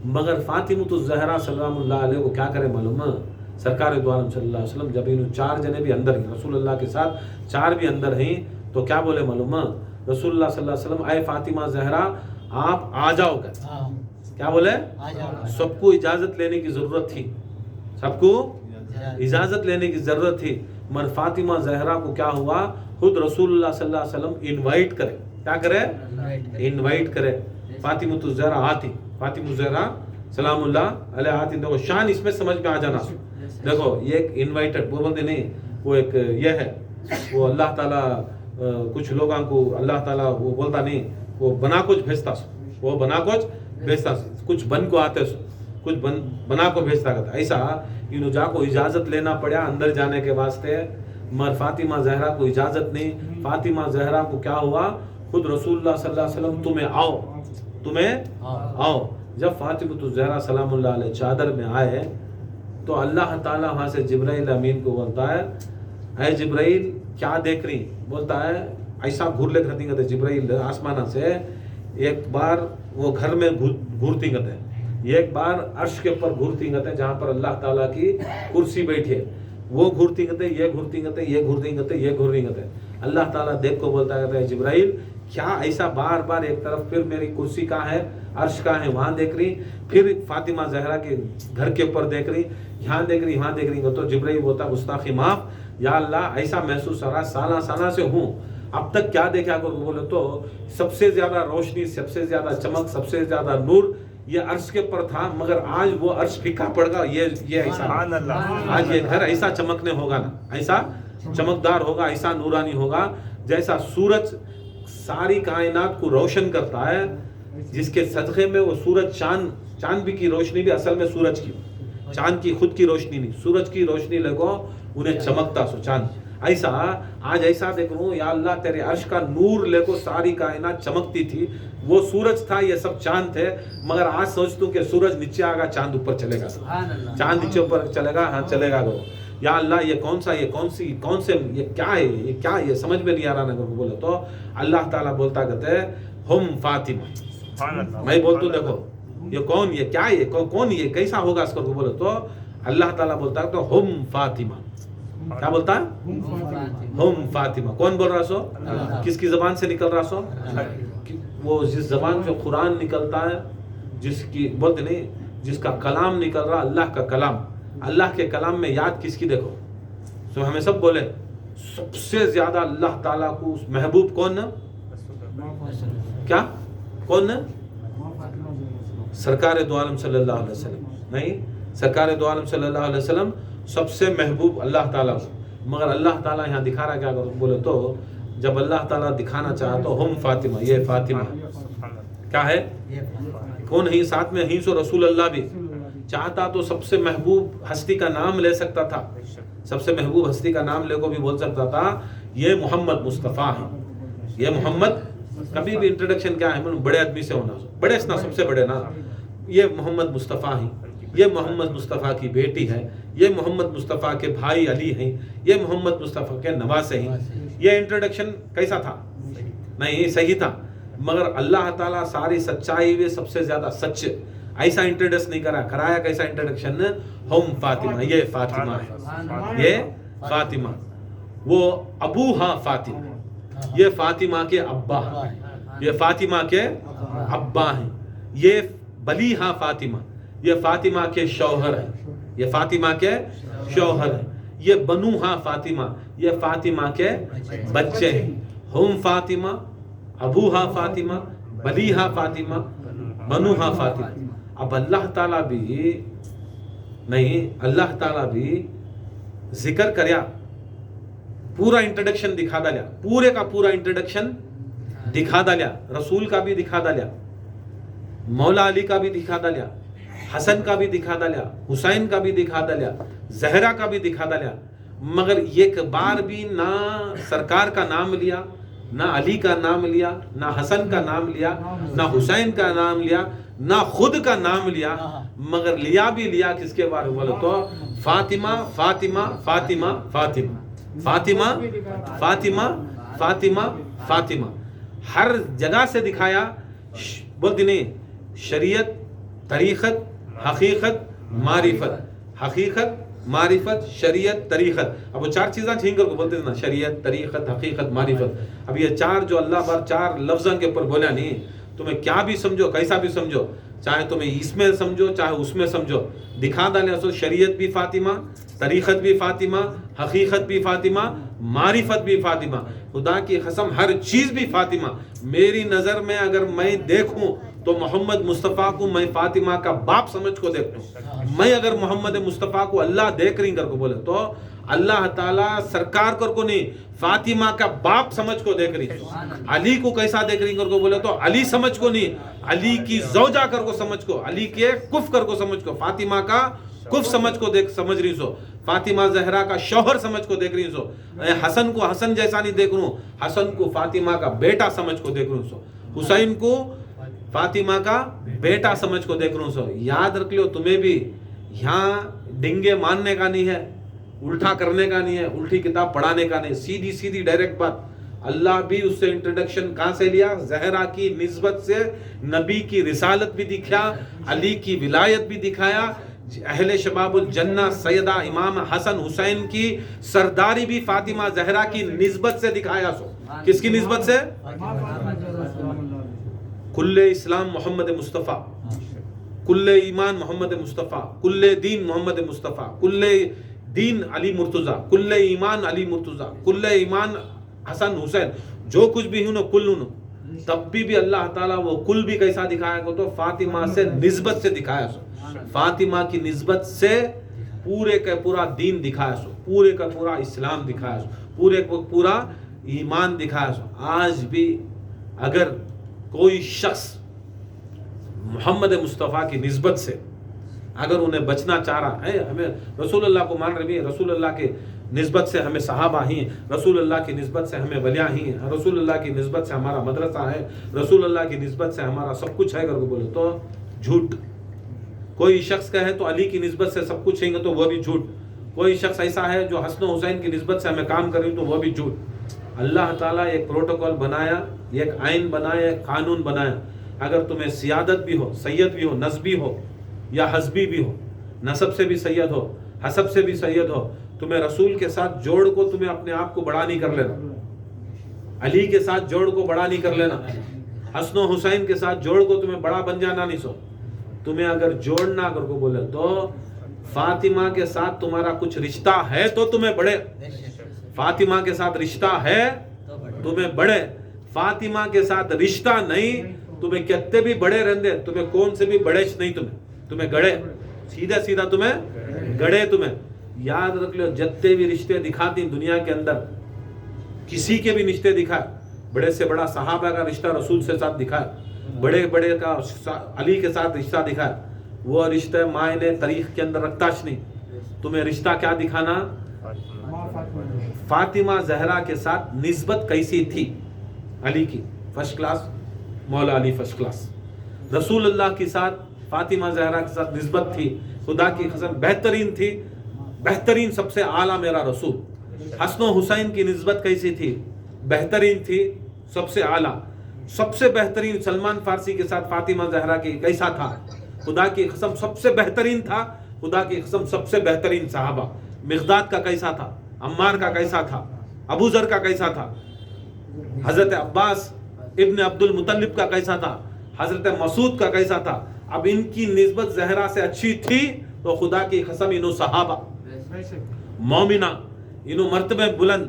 मगर फातिमा ज़हरा सल्लल्लाहु अलैहा को क्या करे मालूम है, सरकार दो आलम सल्लल्लाहु अलैहि वसल्लम जब इन 4 जने भी अंदर हैं, रसूलुल्लाह के साथ 4 भी अंदर हैं, तो क्या बोले मालूम है, रसूलुल्लाह सल्लल्लाहु अलैहि वसल्लम आए फातिमा ज़हरा आप आ जाओ। क्या बोले, सबको इजाजत लेने की जरूरत थी, सबको इजाजत लेने की जरूरत थी। मगर फातिमा ज़हरा को क्या हुआ, खुद रसूलुल्लाह सल्लल्लाहु अलैहि वसल्लम इनवाइट करे, क्या करे, इनवाइट करे। फातिमा तो ज़हरा आती, फातिमा ज़हरा सलामुल्लाह अलैहा आती। देखो शान इसमें समझ में आ जाना। देखो ये एक इनवाइटेड, वो बोलते नहीं, वो एक ये है, वो अल्लाह ताला कुछ लोगों को अल्लाह ताला वो बोलता नहीं, वो बना कुछ भेजता, वो बना कुछ भेजता, कुछ बन को आते, कुछ बना को भेजता करता। ऐसा इन जा को इजाजत लेना पड़ा अंदर जाने के वास्ते, मगर फातिमा ज़हरा को इजाजत नहीं। फातिमा ज़हरा को क्या हुआ, खुद रसूलुल्लाह सल्लल्लाहु अलैहि वसल्लम तुम्हें आओ, तुम्हें आओ। जब फातिमा ज़हरा सलामुल्लाह अलैहा चादर में आए तो अल्लाह ताला वहाँ से जिब्राइल अमीन को बोलता है, ऐ जिब्राइल क्या देख रही, बोलता है ऐसा घूर ले करती कहते जिब्राइल आसमाना से। एक बार वो घर में घूरती कहते, एक बार अर्श के ऊपर घूरती कहते जहाँ पर अल्लाह ताला की कुर्सी बैठी है, वो घूरती कहते, ये घूरती कहते, ये घूरती कहते, ये घूरती कहते। अल्लाह ताला देख को बोलता कहता है जिब्राइल क्या ऐसा बार बार एक तरफ, फिर मेरी कुर्सी कहाँ है, अर्श कहाँ है, वहाँ देख रही, फिर फातिमा ज़हरा के घर के ऊपर देख रही, यहाँ देख रही, वहाँ देख रही। तो जिब्राइल बोलता गुस्ताखी माफ, या अल्लाह ऐसा महसूस हो रहा साला साला से हूँ, अब तक क्या देखा को बोले तो सबसे ज्यादा रोशनी, सबसे ज्यादा चमक, सबसे ज्यादा नूर ये अर्श के ऊपर था, मगर आज वो अर्श फीका पड़ गया। ये ऐसा आज ये घर ऐसा चमकने होगा ना, ऐसा चमकदार होगा, ऐसा नूरानी होगा जैसा सूरज सारी कायनात को रोशन करता है, जिसके सदक़े में वो सूरज चांद भी की रोशनी भी असल में सूरज की, चांद की खुद की रोशनी नहीं, सूरज की रोशनी लगो उन्हें चमकता सो चांद। ऐसा आज ऐसा देख रहा हूँ या अल्लाह तेरे अर्श का नूर लेको सारी कायनात चमकती थी, वो सूरज था, ये सब चांद थे। मगर आज सोचता हूँ कि सूरज नीचे आएगा, चांद ऊपर चलेगा, चांद नीचे ऊपर चलेगा, हाँ चलेगा वो। या अल्लाह ये कौन सा, ये कौन से ये क्या है, ये क्या है, ये समझ में नहीं आ रहा ना बोले तो अल्लाह ताला बोलता कहते हम फातिमा। मैं बोलता देखो ये कौन, ये क्या है, कौन ये कैसा होगा इसको बोले तो अल्लाह ताला बोलता है तो हम फातिमा। क्या बोलता है, हम फातिमा। कौन बोल रहा सो, किसकी जबान से निकल रहा सो, वो जिस जबान से कुरान निकलता है, जिसकी बोलते नहीं, जिसका कलाम निकल रहा, अल्लाह का कलाम। अल्लाह के कलाम में याद किसकी देखो, तो हमें सब बोले सबसे ज्यादा अल्लाह ताला को महबूब कौन न, क्या कौन न, सरकार दो आलम सल्लल्लाहु अलैहि वसल्लम। नहीं, सरकार दो आलम सल्लल्लाहु अलैहि वसल्लम सबसे महबूब अल्लाह ताला। मगर अल्लाह ताला यहाँ दिखा रहा क्या बोले तो, जब अल्लाह ताला दिखाना चाहा तो हम फातिमा, ये फातिमा क्या है, कौन है, साथ में ही सो रसूल अल्लाह भी चाहता तो सबसे महबूब हस्ती का नाम ले सकता था, सबसे महबूब हस्ती का नाम ले को भी बोल सकता था, ये मोहम्मद मुस्तफ़ा है, ये मोहम्मद। कभी भी इंट्रोडक्शन क्या है, बड़े आदमी से होना, बड़े ना, सबसे बड़े ना, ये मोहम्मद मुस्तफ़ा है, ये मोहम्मद मुस्तफ़ा की बेटी है, ये मोहम्मद मुस्तफ़ा के भाई अली हैं, ये मोहम्मद मुस्तफ़ा के नवासे हैं। ये इंट्रोडक्शन कैसा था, नहीं सही था। मगर अल्लाह ताला सारी सच्चाई में सबसे ज्यादा सच ऐसा इंट्रोडक्स नहीं कराया कैसा इंट्रोडक्शन, हम फातिमा, ये फातिमा है, ये फातिमा, वो अबू हाँ फातिमा, ये फातिमा के अब्बा हैं, ये फातिमा के अब्बा हैं, ये बली हाँ फातिमा, ये फातिमा के शौहर हैं, ये फातिमा के शौहर हैं, ये बनु हाँ फातिमा, ये फातिमा के बच्चे हैं, हम फातिमा, अबू हाँ फातिमा, बली हाँ फातिमा, बनु हाँ फातिमा। अब अल्लाह ताला भी नहीं, अल्लाह ताला भी जिक्र करया, पूरा इंट्रोडक्शन दिखा डाल्या, पूरे का पूरा इंट्रोडक्शन दिखा डाल्या, रसूल का भी दिखा डाल्या, मौला अली का भी दिखा डाल्या, हसन का भी दिखा डाल्या, हुसैन का भी दिखा डाल्या, जहरा का भी दिखा डाल्या, मगर एक बार भी ना सरकार का नाम लिया, ना अली का नाम लिया, ना हसन का नाम लिया, ना हुसैन का नाम लिया, ना खुद का नाम लिया, मगर लिया भी लिया किसके बारे में बोलो तो फातिमा फातिमा फातिमा फातिमा फातिमा फातिमा फातिमा फातिमा, हर जगह से दिखाया, बोलती नहीं, शरीयत, तरीक़त, हकीकत, मारिफत, हकीकत, मारिफत, शरीयत, तरीक़त। अब वो चार चीज़ें छीन कर बोलते थे ना, शरीयत, तरीक़त, हकीकत, मारिफत। अब ये चार जो अल्लाह बार चार लफ्ज़ों के ऊपर बोला नहीं, तुम्हें क्या भी समझो, कैसा भी समझो, चाहे तुम्हें इसमें समझो चाहे उसमें समझो, दिखा डाले सो शरीयत भी फातिमा, तरीक़त भी फातिमा, हकीकत भी फातिमा, मारिफत भी फातिमा, खुदा की कसम हर चीज़ भी फातिमा। मेरी नज़र में अगर मैं देखूं तो मोहम्मद मुस्तफ़ा को मैं फातिमा का बाप समझ को देखता हूँ। मैं अगर मोहम्मद मुस्तफ़ा को अल्लाह देख रही कर को बोले तो अल्लाह ताला सरकार कर को नहीं, फातिमा का बाप समझ को देख रही। अली को कैसा देख रही कर को बोले तो अली समझ को नहीं, अली की ज़ौजा कर को समझ को, अली के कुफ कर को समझ को, फातिमा का कुफ समझ को देख समझ रही सो, फातिमा जहरा का शौहर समझ को देख रही सो, हसन को हसन जैसा नहीं देख रहा हूँ, हसन को फातिमा का बेटा समझ को देख रहा हूँ सो, हुसैन को फातिमा का बेटा समझ को देख रहा हूँ सो। याद रख लो, तुम्हें भी यहाँ डिंगे मानने का नहीं है, उल्टा करने का नहीं है, उल्टी किताब पढ़ाने का नहीं, सीधी सीधी डायरेक्ट बात। अल्लाह भी उससे इंट्रोडक्शन कहाँ से लिया, जहरा की निस्बत से नबी की रिसालत भी दिखाया, अली की विलायत भी दिखाया, अहले शबाबुल जन्ना सैयदा इमाम हसन हुसैन की सरदारी भी फातिमा जहरा की निस्बत से दिखाया। सो किसकी निस्बत से? कुल्ले इस्लाम मोहम्मद मुस्तफ़ा, कुल्ले ईमान मोहम्मद मुस्तफ़ा, कुल्ले दीन मोहम्मद मुस्तफ़ा, कुल्ले दीन अली मुर्तज़ा, कुल्ले ईमान अली मुर्तज़ा, कुल्ले ईमान हसन हुसैन, जो कुछ भी हूँ कुल हूँ, तब भी अल्लाह ताला वो कुल भी कैसा दिखाया को तो फातिमा से निस्बत से दिखाया। सो फातिमा की निस्बत से पूरे का पूरा दीन दिखाया, सो पूरे का पूरा इस्लाम दिखाया, सो पूरे का पूरा ईमान दिखाया। सो आज भी अगर कोई शख्स मोहम्मद मुस्तफ़ा की निस्बत से अगर उन्हें बचना चाह रहा है, हमें रसूलुल्लाह को मान रही है, रसूलुल्लाह के निस्बत से हमें सहाबा ही, रसूलुल्लाह की निस्बत से हमें वलिया ही, रसूलुल्लाह की निस्बत से हमारा मदरसा है, रसूलुल्लाह की निस्बत से हमारा सब कुछ है करके बोले तो झूठ। कोई शख्स कहे तो अली की निस्बत से सब कुछ है तो वह भी झूठ। कोई शख्स ऐसा है जो हसन हुसैन की निस्बत से हमें काम कर रही तो वह भी झूठ। अल्लाह ताला एक प्रोटोकॉल बनाया, एक आइन बनाया, एक कानून बनाया, अगर तुम्हें सियादत भी हो, सैयद भी हो, नस्बी हो या हस्बी भी हो, नसब से भी सैयद हो, हसब से भी सैयद हो, तुम्हें रसूल के साथ जोड़ को तुम्हें अपने आप को बड़ा नहीं कर लेना, अली के साथ जोड़ को बड़ा नहीं कर लेना, हसन हुसैन के साथ जोड़ को तुम्हें बड़ा बन जाना नहीं। सो तुम्हें अगर जोड़ना कर को बोले तो फातिमा के साथ तुम्हारा कुछ रिश्ता है तो तुम्हें बड़े, फातिमा के साथ रिश्ता है तुम्हें बड़े, फातिमा के साथ रिश्ता नहीं तुम्हें कितने भी बड़े रहते, तुम्हें कौन से भी बड़े नहीं, तुम्हें गड़े, सीधा सीधा तुम्हें गड़े। तुम्हें याद रख लो, जितने भी रिश्ते दिखाती दुनिया के अंदर, किसी के भी रिश्ते दिखाए, बड़े से बड़ा सहाबा का रिश्ता रसूल से साथ दिखाए, बड़े बड़े का अली के साथ रिश्ता दिखाए, वो रिश्ते मायने तारीख के अंदर रखताश नहीं। तुम्हें रिश्ता क्या दिखाना, फातिमा जहरा के साथ निस्बत कैसी थी, अली की फर्स्ट क्लास, मौला अली फर्स्ट क्लास, रसूलुल्लाह के साथ फातिमा जहरा के साथ निस्बत थी, खुदा की कसम बेहतरीन थी, बेहतरीन सबसे आला मेरा रसूल। हसन हुसैन की निस्बत कैसी थी, बेहतरीन थी, सबसे आला। سب سے بہترین سلمان فارسی کے ساتھ فاطمہ زہرا کی کیسا تھا؟ خدا کی قسم سب سے بہترین تھا. خدا کی قسم سب سے بہترین صحابہ. مقداد کا کیسا تھا؟ عمار کا کیسا تھا؟ ابو ذر کا کیسا تھا؟ حضرت عباس ابن عبد المطلب کا کیسا تھا؟ حضرت مسعود کا کیسا تھا؟ اب ان کی نسبت زہرا سے اچھی تھی تو خدا کی قسم انہوں صحابہ مومنہ انہوں مرتبہ بلند.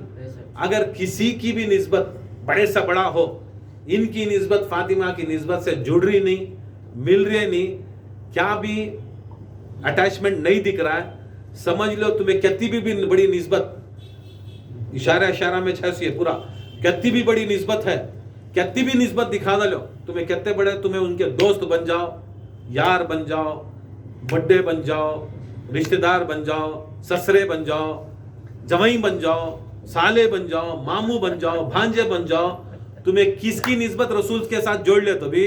اگر کسی کی بھی نسبت بڑے سے بڑا ہو، ان کی نسبت فاطمہ کی نسبت سے جڑ رہی نہیں، مل رہی نہیں، کیا بھی اٹیچمنٹ نہیں دکھ رہا ہے، سمجھ لو تمہیں کتنی بھی بڑی نسبت، اشارہ میں چھیسی ہے پورا، کتنی بھی بڑی نسبت ہے، کتنی بھی نسبت دکھا دے لو، تمہیں کتنے بڑے، تمہیں ان کے دوست بن جاؤ، یار بن جاؤ، بڈے بن جاؤ، رشتہ دار بن جاؤ، سسرے بن جاؤ، جوائیں بن جاؤ، سالے بن جاؤ، ماموں بن جاؤ، بھانجے بن جاؤ، تمہیں کس کی نسبت رسول کے ساتھ جوڑ لے تو بھی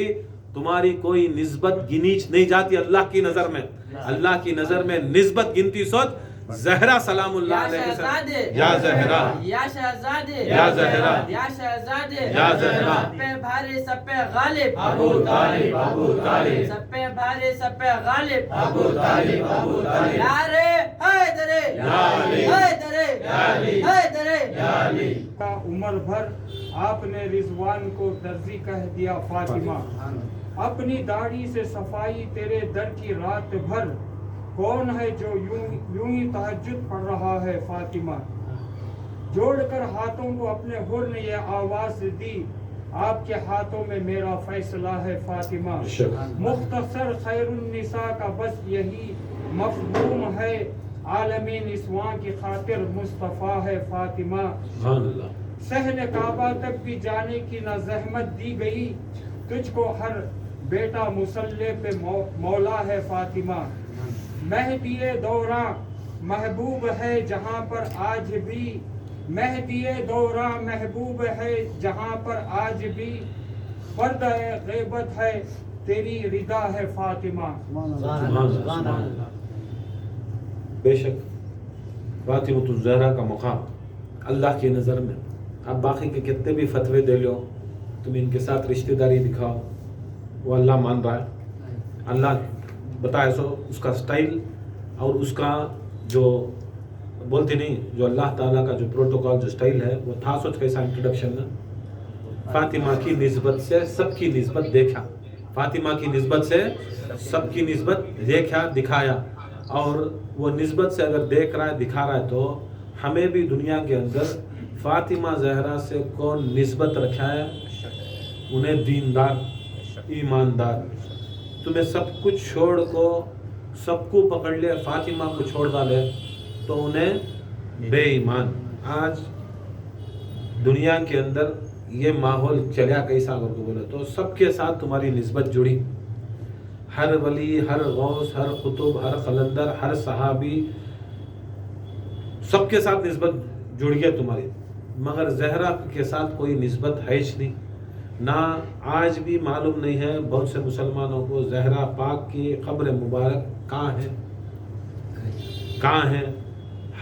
تمہاری کوئی نسبت گنیچ نہیں جاتی اللہ کی نظر میں. اللہ کی نظر میں نسبت گنتی سوچ زہرا سلام اللہ علیہ وسلم. یا زہرا یا شہزادے یا زہرا یا شہزادے یا زہرا سب پہ بھاری سب پہ غالب ابو طالب ابو طالب سب پہ بھاری سب پہ غالب ابو طالب ابو طالب یارے حیدرے یا علی حیدرے یا علی حیدرے یا علی. عمر بھر آپ نے رضوان کو درزی کہہ دیا فاطمہ. اپنی داڑھی سے صفائی تیرے در کی رات بھر. کون ہے جو یوں ہی تہجد پڑھ رہا ہے فاطمہ. جوڑ کر ہاتھوں کو اپنے حر نے یہ آواز دی، آپ کے ہاتھوں میں میرا فیصلہ ہے فاطمہ. مختصر خیر النساء کا بس یہی مفہوم ہے، عالم نسواں کی خاطر مصطفیٰ ہے فاطمہ. سبحان اللہ. صحن کعبہ تک بھی جانے کی نہ زحمت دی گئی، تجھ کو ہر بیٹا مسلح پہ مولا ہے فاطمہ. مہدی دوراں محبوب ہے جہاں پر آج بھی، مہدی دوراں محبوب ہے جہاں پر آج بھی، پردہ غیبت ہے تیری رضا ہے فاطمہ. سبحان اللہ. بے شک فاطمۃ الزہرا کا مقام اللہ کی نظر میں. اب باقی کے کتنے بھی فتوے دے لو، تم ان کے ساتھ رشتہ داری دکھاؤ، وہ اللہ مان رہا ہے. اللہ بتائے سو اس کا سٹائل اور اس کا جو بولتے نہیں، جو اللہ تعالیٰ کا جو پروٹوکول جو سٹائل ہے وہ تھا. سوچ کیسا انٹروڈکشن ہے. فاطمہ کی نسبت سے سب کی نسبت دیکھا، فاطمہ کی نسبت سے سب کی نسبت دیکھا دکھایا. اور وہ نسبت سے اگر دیکھ رہا ہے دکھا رہا ہے تو ہمیں بھی دنیا کے اندر فاطمہ زہرا سے کون نسبت رکھا ہے؟ انہیں دیندار، ایماندار. تمہیں سب کچھ چھوڑ کو سب کو پکڑ لے، فاطمہ کو چھوڑ ڈالے تو انہیں بے ایمان. آج دنیا کے اندر یہ ماحول چلیا کیسا اگر کو بولے تو سب کے ساتھ تمہاری نسبت جڑی. ہر ولی، ہر غوث، ہر قطب، ہر قلندر، ہر صحابی، سب کے ساتھ نسبت جڑ گیا تمہاری. مگر زہرا کے ساتھ کوئی نسبت ہے ہی نہیں. نہ آج بھی معلوم نہیں ہے بہت سے مسلمانوں کو زہرا پاک کی قبر مبارک کہاں ہے، کہاں ہے.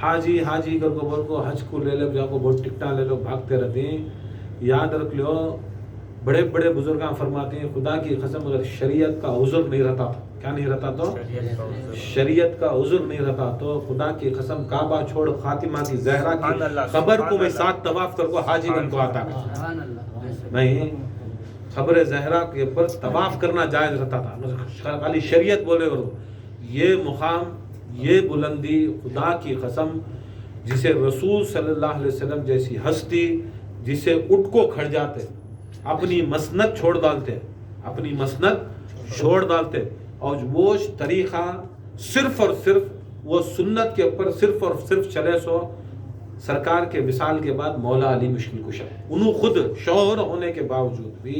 حاجی حاجی کر کو بول کو حج کو لے لو، جا کو بہت ٹکٹاں لے لو، بھاگتے رہتے ہیں. یاد رکھ لو بڑے بڑے بزرگاں فرماتے ہیں خدا کی قسم اگر شریعت کا عذر نہیں رہتا تو کیا نہیں رہتا تو شریعت کا عذر نہیں رہتا تو خدا کی قسم کعبہ چھوڑ فاطمہ کی زہرا کی قبر کو میں 7 طواف کر کو حاجی بن کو آتا نہیں. قبر زہرا کے اوپر طواف کرنا جائز رہتا تھا. خالی شریعت بولے اور یہ مقام، یہ بلندی خدا کی قسم جسے رسول صلی اللہ علیہ وسلم جیسی ہستی جسے اٹھ کو کھڑ جاتے، اپنی مسند چھوڑ ڈالتے، اپنی مسند چھوڑ ڈالتے، اور وہ طریقہ صرف اور صرف وہ سنت کے اوپر صرف اور صرف چلے سو سرکار کے وصال کے بعد مولا علی مشکل کشا. انہوں خود شوہر ہونے کے باوجود بھی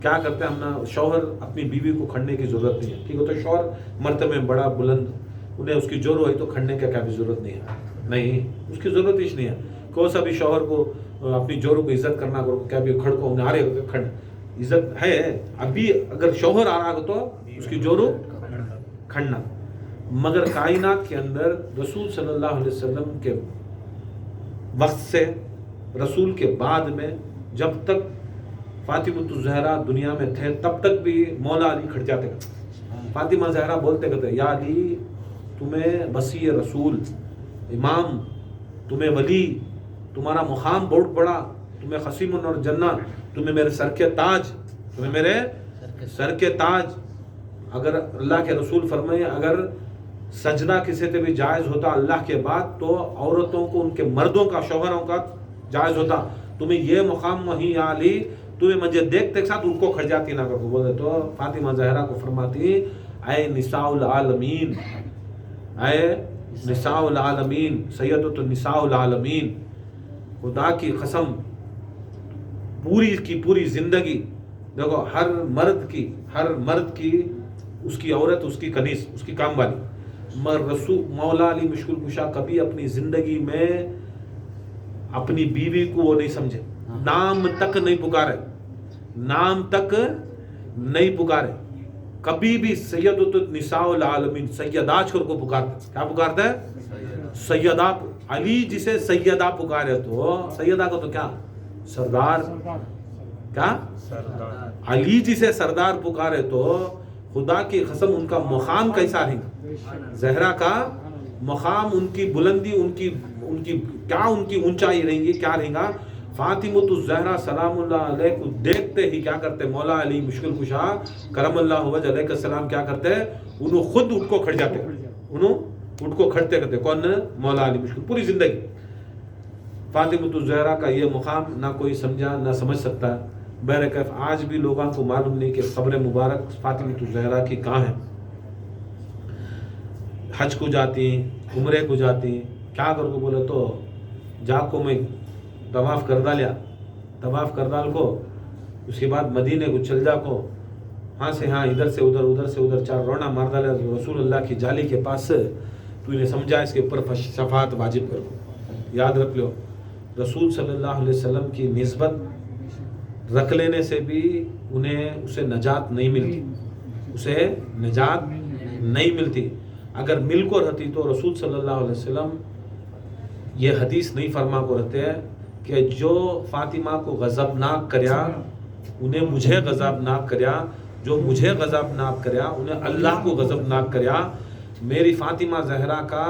کیا کرتے ہیں، ہم شوہر اپنی بیوی کو کھڑنے کی ضرورت نہیں ہے. ٹھیک ہے تو شوہر مرتبے میں بڑا بلند، انہیں اس کی جور ہوئی تو کھڑنے کا کیا بھی ضرورت نہیں ہے. نہیں، اس کی ضرورت ہی نہیں ہے. کون سا بھی شوہر کو اپنی جوروں کو عزت کرنا کرو، کیا بھی کھڑ کو آ رہے ہو کھڑ عزت ہے. ابھی اگر شوہر آ رہا ہو تو اس کی جوروں کھڑنا. مگر کائنات کے اندر رسول صلی اللہ علیہ وسلم کے وقت سے رسول کے بعد میں جب تک فاطمۃ الزہرا دنیا میں تھے تب تک بھی مولا علی کھٹ جاتے گا. فاطمہ زہرا بولتے کہتے یا علی تمہیں وصی رسول امام، تمہیں ولی، تمہارا مقام بہت بڑا، تمہیں خصیم اور جنہ، تمہیں میرے سر کے تاج، تمہیں میرے سر کے تاج. اگر اللہ کے رسول فرمائے اگر سجدہ کسی سے بھی جائز ہوتا اللہ کے بعد تو عورتوں کو ان کے مردوں کا شوہروں کا جائز ہوتا. تمہیں یہ مقام وہیں یا علی، تمہیں مجھے دیکھتے ساتھ ان کو کھڑ جاتی نہ کر بولے. تو فاطمہ زہرا کو فرماتی اے نساء العالمین، اے نساء العالمین، سیدۃ النساء العالمین، خدا کی قسم پوری کی پوری زندگی دیکھو ہر مرد کی اس کی عورت، اس کی کنیز، اس کی کام والی. رسول مولا علی مشکل کشا کبھی اپنی زندگی میں اپنی بیوی کو وہ نہیں سمجھے، نام تک نہیں پکارے، نام تک نہیں پکارے. کبھی بھی سیدۃ النساء العالمین سیدہ چھوڑ کو پکارتے. کیا پکارتا ہے؟ سیدہ. علی جسے سیدہ پکارے تو سیدہ کو تو کیا سردار، کیا علی جسے سردار پکارے تو خدا کی قسم ان کا مقام کیسا رہے گا. زہرا کا مقام، ان کی بلندی، ان کی کیا ان کی اونچائی رہیں گی، کیا رہیں گا. فاطمۃ الزہرا سلام اللہ علیہ کو دیکھتے ہی کیا کرتے مولا علی مشکل کشا کرم اللہ وجہ علیہ السلام کیا کرتے انہوں خود اٹھ کو کھڑ جاتے، انہوں اٹھ کو کھڑتے کرتے. کون؟ مولا علی مشکل. پوری زندگی فاطمۃ الزہرا کا یہ مقام نہ کوئی سمجھا نہ سمجھ سکتا ہے. بہرکیف آج بھی لوگوں کو معلوم نہیں کہ قبر مبارک فاطمۃ الزہرا کی کہاں ہے. حج کو جاتی، عمرے کو جاتی، کیا کر کو بولے تو جا کو میں طواف کر ڈالیا، طواف کر ڈال کو اس کے بعد مدینے کو چل جا کو ہاں سے ہاں ادھر سے ادھر ادھر سے ادھر چار رونا مار ڈالیا رسول اللہ کی جالی کے پاس سے. تو انہیں سمجھا اس کے اوپر شفاعت واجب کر کو. یاد رکھ لو رسول صلی اللہ علیہ وسلم کی نسبت رکھ لینے سے بھی انہیں اسے نجات نہیں ملتی، اسے نجات نہیں ملتی. اگر مل کو رہتی تو رسول صلی اللہ علیہ وسلم یہ حدیث نہیں فرما کو رہتے ہیں کہ جو فاطمہ کو غضبناک کریا انہیں مجھے غضبناک کریا، جو مجھے غضبناک کریا انہیں اللہ کو غضبناک کریا. میری فاطمہ زہرا کا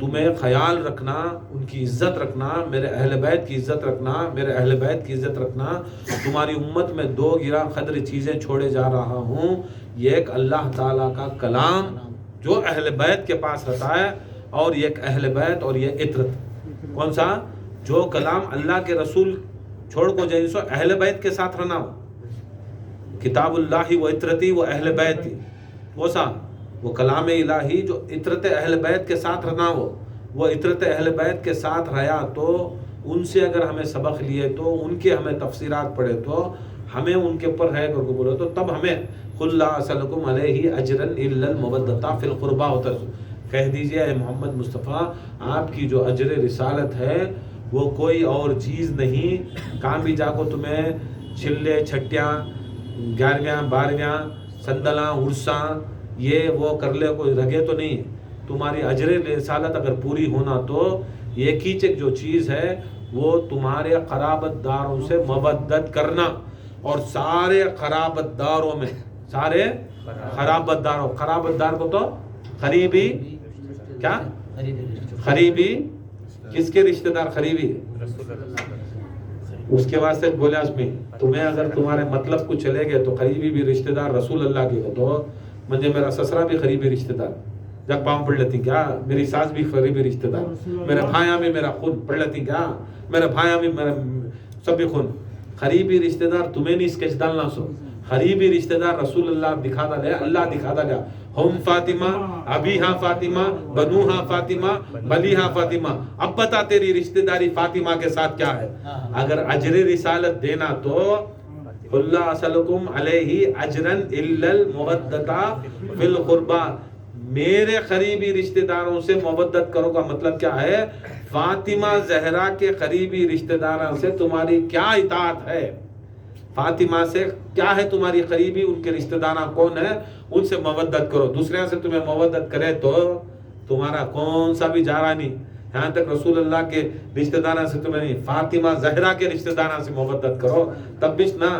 تمہیں خیال رکھنا، ان کی عزت رکھنا، میرے اہل بیت کی عزت رکھنا، میرے اہل بیت کی عزت رکھنا. تمہاری امت میں دو گرا قدر چیزیں چھوڑے جا رہا ہوں. یہ ایک اللہ تعالیٰ کا کلام جو اہل بیت کے پاس رہتا ہے، اور یہ ایک اہل بیت اور یہ عطرت. کون سا؟ جو کلام اللہ کے رسول چھوڑ کو جائیں سو اہل بیت کے ساتھ رہنا ہو. کتاب اللہ و عطرتی و اہل بیت، وہ سا وہ کلام الہی جو عطرت اہل بیت کے ساتھ رہنا ہو. وہ عطرت اہل بیت کے ساتھ رہا تو ان سے اگر ہمیں سبق لیے تو ان کے ہمیں تفسیرات پڑھے تو ہمیں ان کے اوپر ہے کر کو بولے تو تب ہمیں قل لا اسألکم علیہ اجرا الا المودۃ فی القربى ہوتا ہے. کہہ دیجئے اے محمد مصطفیٰ آپ کی جو اجر رسالت ہے وہ کوئی اور چیز نہیں. کام بھی جا کو تمہیں چھلے چھٹیاں 11ویں 12ویں سندلاں عرساں یہ وہ کر لے کوئی رگے تو نہیں. تمہاری اجر رسالت اگر پوری ہونا تو یہ کیچک جو چیز ہے وہ تمہارے قرابت داروں سے مودت کرنا. اور سارے قرابت داروں میں سارے قرابت دار کو تو قریبی کیا قریبی کس کے رشتہ دار قریبی اس کے واسطے بولے اس میں تمہیں اگر تمہارے مطلب کو چلے گئے تو قریبی بھی رشتہ دار رسول اللہ کے تو مجھے میرا سسرا بھی قریبی رشتہ دار جب پاؤں پڑھ لیتی کیا، میری ساس بھی قریبی رشتہ دار، میرے بھائیاں بھی میرا خون پڑھ لیتی کیا، میرے بھائیاں بھی میرا سب بھی خون. قریبی رشتہ دار تمہیں نہیں اسکیچ ڈالنا سو. قریبی رشتہ دار رسول اللہ دکھا ڈالے، اللہ دکھا ڈالے. ہم فاطمہ، ابھی ہاں فاطمہ، بنو ہاں فاطمہ، بلی ہاں فاطمہ. اب بتا تیری رشتہ داری فاطمہ کے ساتھ کیا ہے. اگر اجر رسالت دینا تو اللہ اسألکم علیہ اجرا الا المودۃ فی القربى، میرے قریبی رشتہ داروں سے مودت کرو کا مطلب کیا ہے. فاطمہ زہرا کے قریبی رشتہ داروں سے تمہاری کیا اطاعت ہے، فاطمہ سے کیا ہے تمہاری قریبی، ان کے رشتہ دار کون ہے ان سے مودت کرو. دوسرے سے تمہیں مودت کرے تو تمہارا کون سا بھی جا رہا نہیں. یہاں تک رسول اللہ کے رشتہ داروں سے تمہیں نہیں، فاطمہ زہرا کے رشتہ داروں سے مودت کرو. تب بھی نا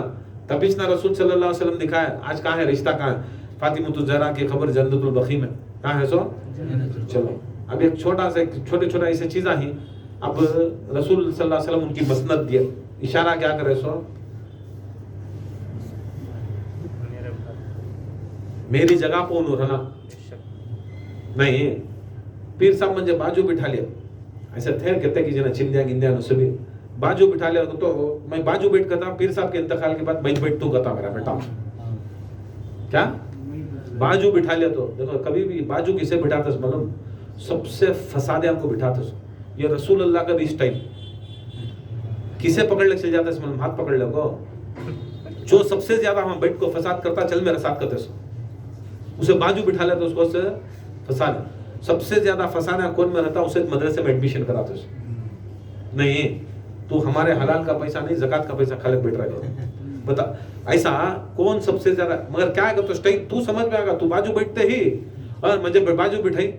तभी ना रसूल सल्लल्लाहु अलैहि वसल्लम दिखाया आज कहाँ है रिश्ता कहाँ है फातिमा ज़हरा की खबर जन्नतुल बकी में कहाँ है सो चलो अब एक छोटा सा छोटे ऐसे चीज़ा ही अब रसूल सल्लल्लाहु अलैहि वसल्लम उनकी मसनद दिए इशारा क्या करे सो मेरी जगह पर उन्होंने रहना नहीं पीर साहब मुझे बाजू बिठा लिया ऐसे थे कहते कि जना चिंदिया गिंदिया न सभी बाजू बिठा लिया तो मैं बाजू बैठ करता पीर साहब के इंतकाल के बाद बैठ तू करता मेरा बेटा क्या बाजू बिठा लिया तो देखो कभी भी बाजू किसे बिठाते मालूम सबसे फसादे हमको बिठाते ये रसूल अल्लाह का रिश्ता टाइम किसे पकड़ ले चल जाते मालूम हाथ पकड़ ले को जो सबसे ज्यादा हम बैठ को फसाद करता चल मेरा साथ करते उसे बाजू बिठा ले तो उसको से फसाना सबसे ज्यादा फसाना कौन में रहता उसे मदरसे में एडमिशन कराते नहीं तू हमारे हलाल का पैसा नहीं ज़कात का पैसा खाली बैठ रहा है बता ऐसा कौन सबसे ज्यादा मगर क्या है तो स्टाइल तू समझ में आएगा तू बाजू बैठते ही और मुझे बाजू बिठाई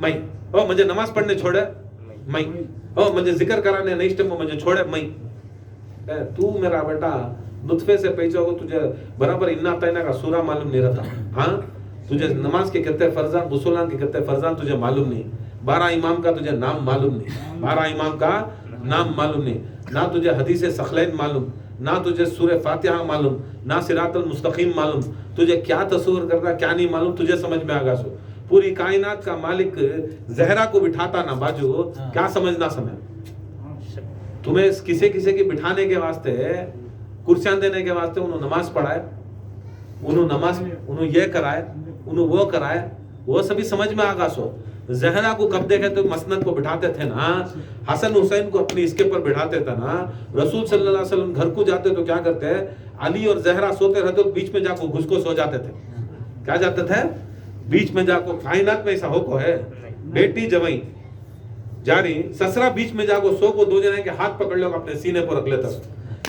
मैं और मुझे नमाज पढ़ने छोड़े मैं और मुझे जिक्र कराने नहीं टाइम मुझे छोड़े मैं तू मेरा बेटा नुत्फे से पैसा हो तुझे बराबर इन्ना तैना का सूरा मालूम नहीं रहता हाँ तुझे नमाज के कितने फर्जान गुसुलान के कितने फर्जान तुझे मालूम नहीं 12 इमाम का तुझे नाम मालूम नहीं 12 इमाम का नाम मालूम नहीं ना तुझे हदीस सखलैन मालूम ना तुझे सूरह फातिहा मालूम ना सिरातुल मुस्तकीम मालूम तुझे क्या तस्वीर करना क्या नहीं मालूम तुझे समझ में आगा सो पूरी कायनात का मालिक जहरा को बिठाता ना बाजू क्या समझना समय तुम्हें किसी के बिठाने के वास्ते कुर्सियां देने के वास्ते उन्होंने नमाज पढ़ाए उन्होंने ये कराए उन्होंने वो कराए वो सभी समझ में आगा सो जहरा को कब देखे तो मसनद को बिठाते थे ना हसन हुसैन को अपनी इसके पर बिठाते थे ना रसूल सल्लल्लाहु अलैहि वसल्लम घर को जाते तो क्या करते अली और जहरा सोते रहते तो बीच में जाकर घुस को सो जाते थे क्या जाते थे बीच में जाकर कायनात में ऐसा होको है बेटी जवाई जा रही ससरा बीच में जाको सो को दो जने के हाथ पकड़ लो अपने सीने पर रख लेता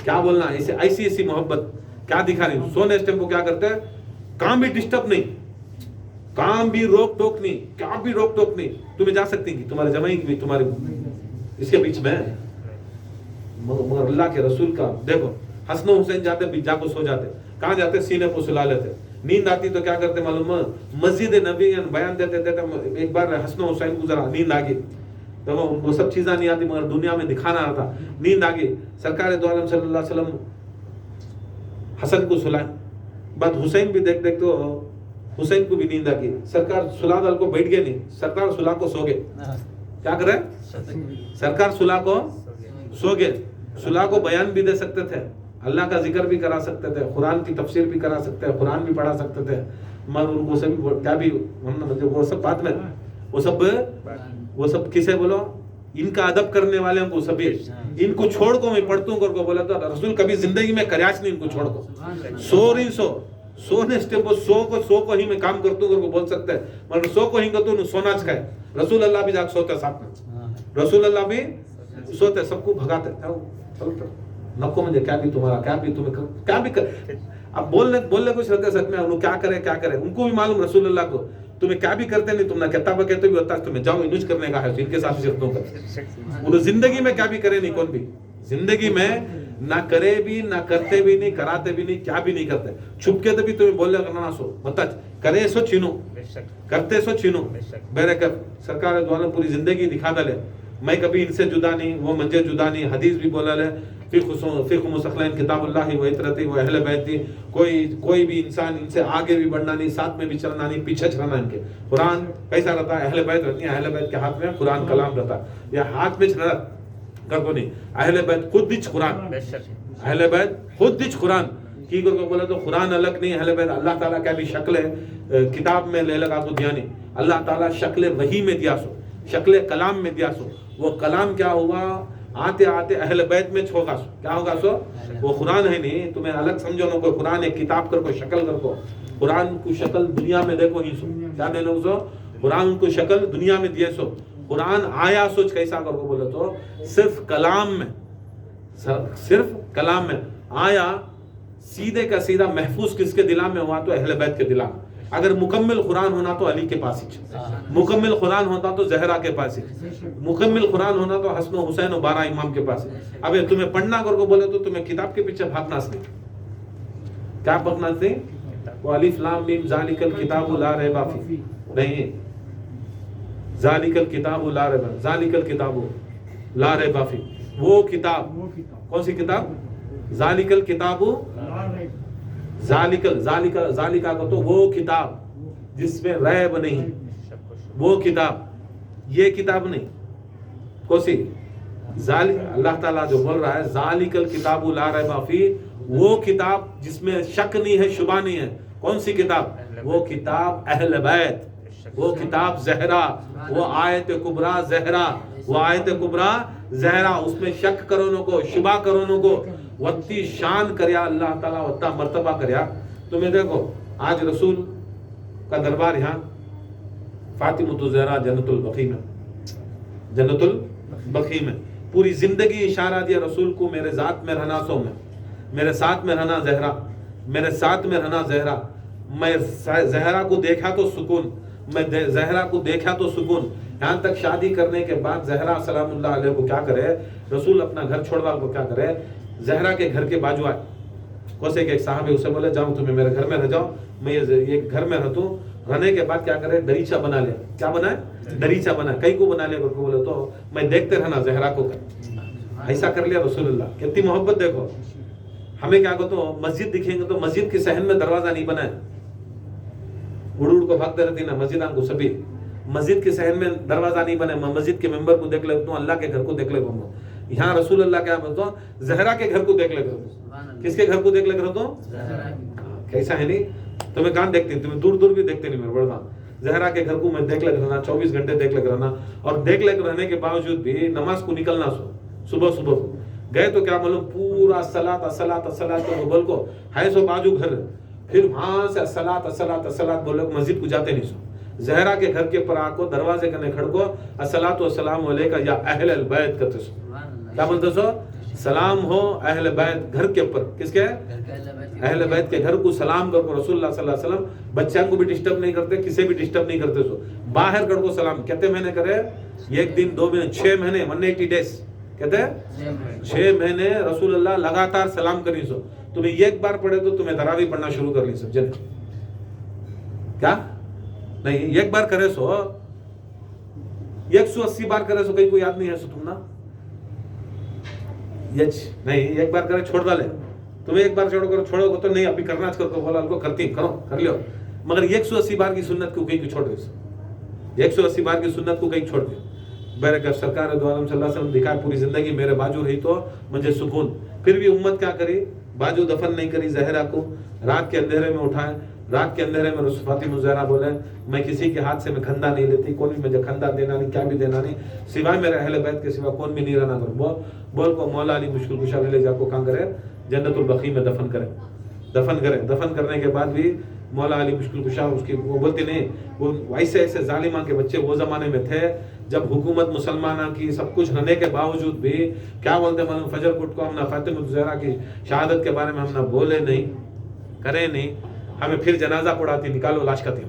क्या बोलना ऐसी मोहब्बत क्या दिखा रही सोने इस टाइम को क्या करते हैं काम भी डिस्टर्ब नहीं काम भी रोक टोक नहीं क्या भी रोक टोक नहीं तुम्हें जा सकती थी तुम्हारे जमाई की भी तुम्हारे इसके बीच में मगर अल्लाह के रसूल का देखो हसन हुसैन जाते जाको सो जाते कहाँ जाते सीने को सुला लेते नींद आती तो क्या करते मालूम मस्जिद नबी बयान देते एक बार हसन हुसैन को जरा नींद आ गई देखो उनको सब चीज़ें नहीं आती मगर दुनिया में दिखाना आता नींद आ गई सरकार दो आलम सल्लल्लाहु अलैहि वसल्लम हसन को सुलाए बाद हुसैन भी देख तो हुसैन को भी नींद आ गई सरकार सुला दल को बैठ गए नहीं सरकार सुला को सो गए क्या करे सरकार सुला को सो गए सुला को बयान भी दे सकते थे अल्लाह का जिक्र भी करा सकते थे कुरान की तफसीर भी करा सकते थे कुरान भी पढ़ा सकते थे मगर उनको सभी क्या भी वो सब बात में वो सब किसे बोलो इनका अदब करने वाले को सभी इनको छोड़ को मैं पढ़तू करको बोला था रसूल कभी जिंदगी में करयाच नहीं इनको छोड़ को सोने स्टेप सो को ही मैं काम करतू करको बोल सकते हैं मगर सो को ही करतू सोना खाए रसूल अल्लाह भी जाके सोते साथ में रसूल अल्लाह भी सोते सबको भगाते नको मुझे क्या भी तुम्हारा क्या भी तुम्हें क्या भी कर अब बोलने कुछ रहते सच में उन्होंने क्या करे उनको भी मालूम रसूल अल्लाह को तुम्हें क्या भी करते नहीं तुम ना कहता कहते भी होता तुम्हें जाओ इनुज करने का है इनके साथ शर्तों का उन्होंने जिंदगी में क्या भी करे नहीं कौन भी जिंदगी में ना करे भी ना करते भी नहीं कराते भी नहीं क्या भी नहीं करते छुप के तो भी तुम्हें बोले करना सो बता करे सो छीनो करते सो छीनो मेरे कर सरकार द्वारा पूरी जिंदगी दिखा डाले मैं कभी इनसे जुदा नहीं वो मुझे जुदा नहीं हदीस भी बोला ले फिक़्ह मुस्तक़िल किताबुल्लाह व इतरती व अहले बैती कोई भी इंसान इनसे आगे भी बढ़ना नहीं साथ में भी चलना नहीं पीछे चलना इनके कुरान कैसा रहता है अहले बैत रहती है अहले बैत के हाथ में कुरान कलाम रहता है या हाथ में चला कर को नहीं अहले बैत खुद दिच कुरान अहले बैत खुद दिच कुरान की को बोला तो कुरान अलग नहीं अहले बैत अल्लाह ताला क्या भी शक्ल है किताब में ले लगा तो ध्यान अल्लाह ताला शक्ल वही में दिया सो शक्ल कलाम में दिया सो वो कलाम क्या हुआ आते आते अहले बैत में होगा सो क्या होगा सो वो कुरान है नहीं तुम्हें अलग समझो ना कोई कुरान एक किताब कर को शक्ल कर को कुरान को शक्ल दुनिया में देखो ही सो क्या दे लो सो कुरान को शक्ल दुनिया में दिए सो कुरान आया सोच कैसा कर को बोले तो सिर्फ कलाम में आया सीधे का सीधा महफूज किसके दिला में हुआ तो अहले बैत के दिला में अगर मुकम्मल कुरान होना तो अली के पास ही मुकम्मल कुरान होता तो जहरा के पास ही मुकम्मल कुरान होना तो हसन हुसैन और 12 इमाम के पास अब तुम्हें पढ़ना करको बोले तो तुम्हें किताब के पीछे भागना नहीं کیا پڑھنا تھی؟ وہ الف لام میم ذالک الکتاب لا ریب فیہ نہیں، ذالک الکتاب لا ریب، ذالک الکتاب لا ریب فیہ، وہ کتاب، کون سی کتاب؟ ذالک الکتاب، ذالک کو تو وہ کتاب جس میں ریب نہیں، وہ کتاب، یہ کتاب نہیں، کون سی؟ اللہ تعالیٰ جو بول رہا ہے ذالک الکتاب لا ریب فیہ، وہ کتاب جس میں شک نہیں ہے، شبہ نہیں ہے، کون سی کتاب؟ وہ کتاب اہل بیت، وہ کتاب زہرا، وہ آیت کبریٰ زہرا، وہ آیت کبریٰ زہرا، اس میں شک کرونوں کو، شبہ کرونوں کو وتی شان کریا اللہ تعالیٰ، وتا مرتبہ کریا۔ تمہیں دیکھو آج رسول کا دربار یہاں فاطمۃ الزہرا جنت البقیع میں، جنت البقیع میں پوری زندگی اشارہ دیا رسول کو، میرے ذات میں رہنا سو میں، میرے ساتھ میں رہنا زہرا، میرے ساتھ میں رہنا زہرا، میں زہرا کو دیکھا تو سکون، میں زہرا کو دیکھا تو سکون۔ یہاں تک شادی کرنے کے بعد زہرا سلام اللہ علیہ کو کیا کرے رسول، اپنا گھر چھوڑوا کو کیا کرے، زہرا کے گھر کے بازو آئے، کوسے کے ایک صاحب اسے بولے جاؤ تمہیں میرے گھر میں رہ جاؤ، میں یہ گھر میں رہتا ہوں، رہنے کے بعد کیا کرے دریچہ بنا لیا، کیا بنائے؟ دریچہ بنا، کئی کو بنا لیا کو بولے تو میں دیکھتے رہنا زہرا کو، ایسا کر لیا رسول اللہ۔ کتنی محبت دیکھو، ہمیں کیا کہتے ہو مسجد دکھیں گے تو مسجد کے صحن میں دروازہ نہیں بنائے، اڑ اڑ کو بھاگتے رہتی نا مسجد کو سبھی، مسجد کے صحن میں دروازہ نہیں بنے، میں مسجد کے ممبر کو دیکھ لیتا ہوں، اللہ کے گھر کو دیکھ لیتا ہوں۔ یہاں رسول اللہ کیا بولتا ہوں، زہرا کے گھر کو دیکھ لے کر، کس کے گھر کو دیکھ لے کر ہوں؟ کیسا ہے نہیں، تمہیں کہاں دیکھتے، تمہیں دور دور بھی دیکھتے نہیں، میرے بڑا زہرا کے گھر کو میں دیکھ لے کر رہنا، 24 گھنٹے دیکھ لے کر رہنا، اور دیکھ لے کر رہنے کے باوجود بھی نماز کو نکلنا سو صبح صبح کو گئے تو کیا معلوم پورا الصلاۃ بول کو ہے سو بازو گھر، پھر وہاں سے الصلاۃ بول کو مسجد کو جاتے نہیں سو، زہرا کے گھر کے پر آ کو دروازے کنے کھڑکو الصلاۃ والسلام علیکہ یا اہل البیت کہتے سو، کیا بولتے سو؟ سلام ہو اہل بیت گھر کے اوپر، کس کے؟ اہل بیت کے گھر کو سلام کر کو رسول اللہ صلی اللہ علیہ وسلم بچوں کو بھی ڈسٹرب نہیں کرتے، کسی بھی ڈسٹرب نہیں کرتے سو، باہر کر کو سلام کہتے مہینے کرے، ایک دن 2 مہینے 6 مہینے 180 days کہتے ہیں 6 مہینے رسول اللہ لگاتار سلام کریں سو، تمہیں ایک بار پڑھے تو تمہیں تراویح پڑھنا شروع کر لی سب جن، کیا نہیں ایک بار کرے سو 180 بار کرے سو، کہیں کو یاد نہیں ہے سو تم نا، نہیں ایک بار کرے چھوڑ ڈالے، تمہیں ایک بار چھوڑو گے تو نہیں ابھی کرنا کر کو بولا کو کرتی کرو کر لیو، مگر 180 بار کی سنت کو کہیں کو چھوڑ دے، 180 بار کی سنت کو کہیں چھوڑ دے۔ بیرے سرکار دو عالم صلی اللہ علیہ وسلم دکھائے پوری زندگی میرے باجو رہی تو مجھے سکون، پھر بھی امت کیا کری، باجو دفن نہیں کری زہرا کو، رات کے اندھیرے میں اٹھائے، رات کے اندھیرے میں فاطمہ زہرا بولے میں کسی کے ہاتھ سے میں کھندا نہیں لیتی، کون بھی مجھے کھندا دینا نہیں، کیا بھی دینا نہیں، سوائے میرے اہل بیت کے سوا کون بھی نہیں رہنا کروں، بول کو مولا علی مشکل کشا لے جا کو کہاں کرے جنت البقیع میں دفن کرے، دفن کرنے کے بعد بھی مولا علی مشکل کشا اس کی وہ بولتے نہیں، وہ ایسے ظالمہ کے بچے وہ زمانے میں تھے جب حکومت مسلمانہ کی سب کچھ رہنے کے باوجود بھی کیا بولتے معلوم، فجر کٹ کو ہم نہ فاطمہ زہرا کی شہادت کے بارے میں ہم نہ بولے نہیں کرے نہیں، ہمیں پھر جنازہ پڑھاتی نکالو لاش کا تھی،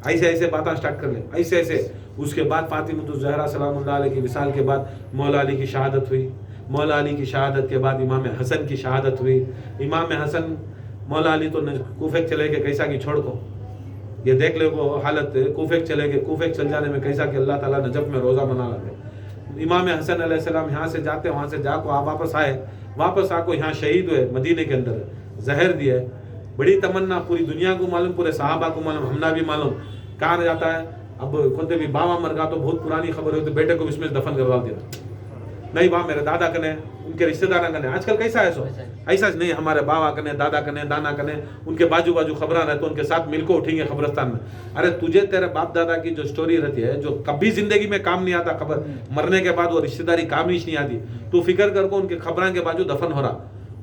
ایسے باتیں سٹارٹ کر لیں ایسے۔ اس کے بعد فاطمہ زہرا سلام اللہ علیہ کی وصال کے بعد مولا علی کی شہادت ہوئی، مولا علی کی شہادت کے بعد امام حسن کی شہادت ہوئی، امام حسن مولا علی تو کوفے چلے گئے کیسا کی چھوڑ کو، یہ دیکھ لے وہ حالت، کوفے چلے گئے، کوفے چل جانے میں کیسا کہ اللہ تعالیٰ نجف میں روزہ بنا لگے، امام حسن علیہ السلام یہاں سے جاتے وہاں سے جا کو آپ واپس آ کو یہاں شہید ہوئے مدینے کے اندر، زہر دیے، بڑی تمنا پوری دنیا کو معلوم، پورے صحابہ کو معلوم، ہمنا بھی معلوم، کہاں جاتا ہے اب خود بھی باوا مر گا تو بہت پرانی خبر ہوئی تو بیٹے کو بھی اس میں دفن کروا دینا، نہیں باں میرے دادا کنے ان کے رشتہ دار کنے، آج کل کیسا ہے سو ایسا نہیں، ہمارے باوا کنے دادا کنے دانا کنے ان کے باجو خبراں رہتے ان کے ساتھ مل کو اٹھیں گے قبرستان میں، ارے تجھے تیرے باپ دادا کی جو سٹوری رہتی ہے جو کبھی زندگی میں کام نہیں آتا، خبر مرنے کے بعد وہ رشتہ داری کام نہیں آتی، تو فکر کر کو ان کے خبراں کے باجو دفن ہو رہا،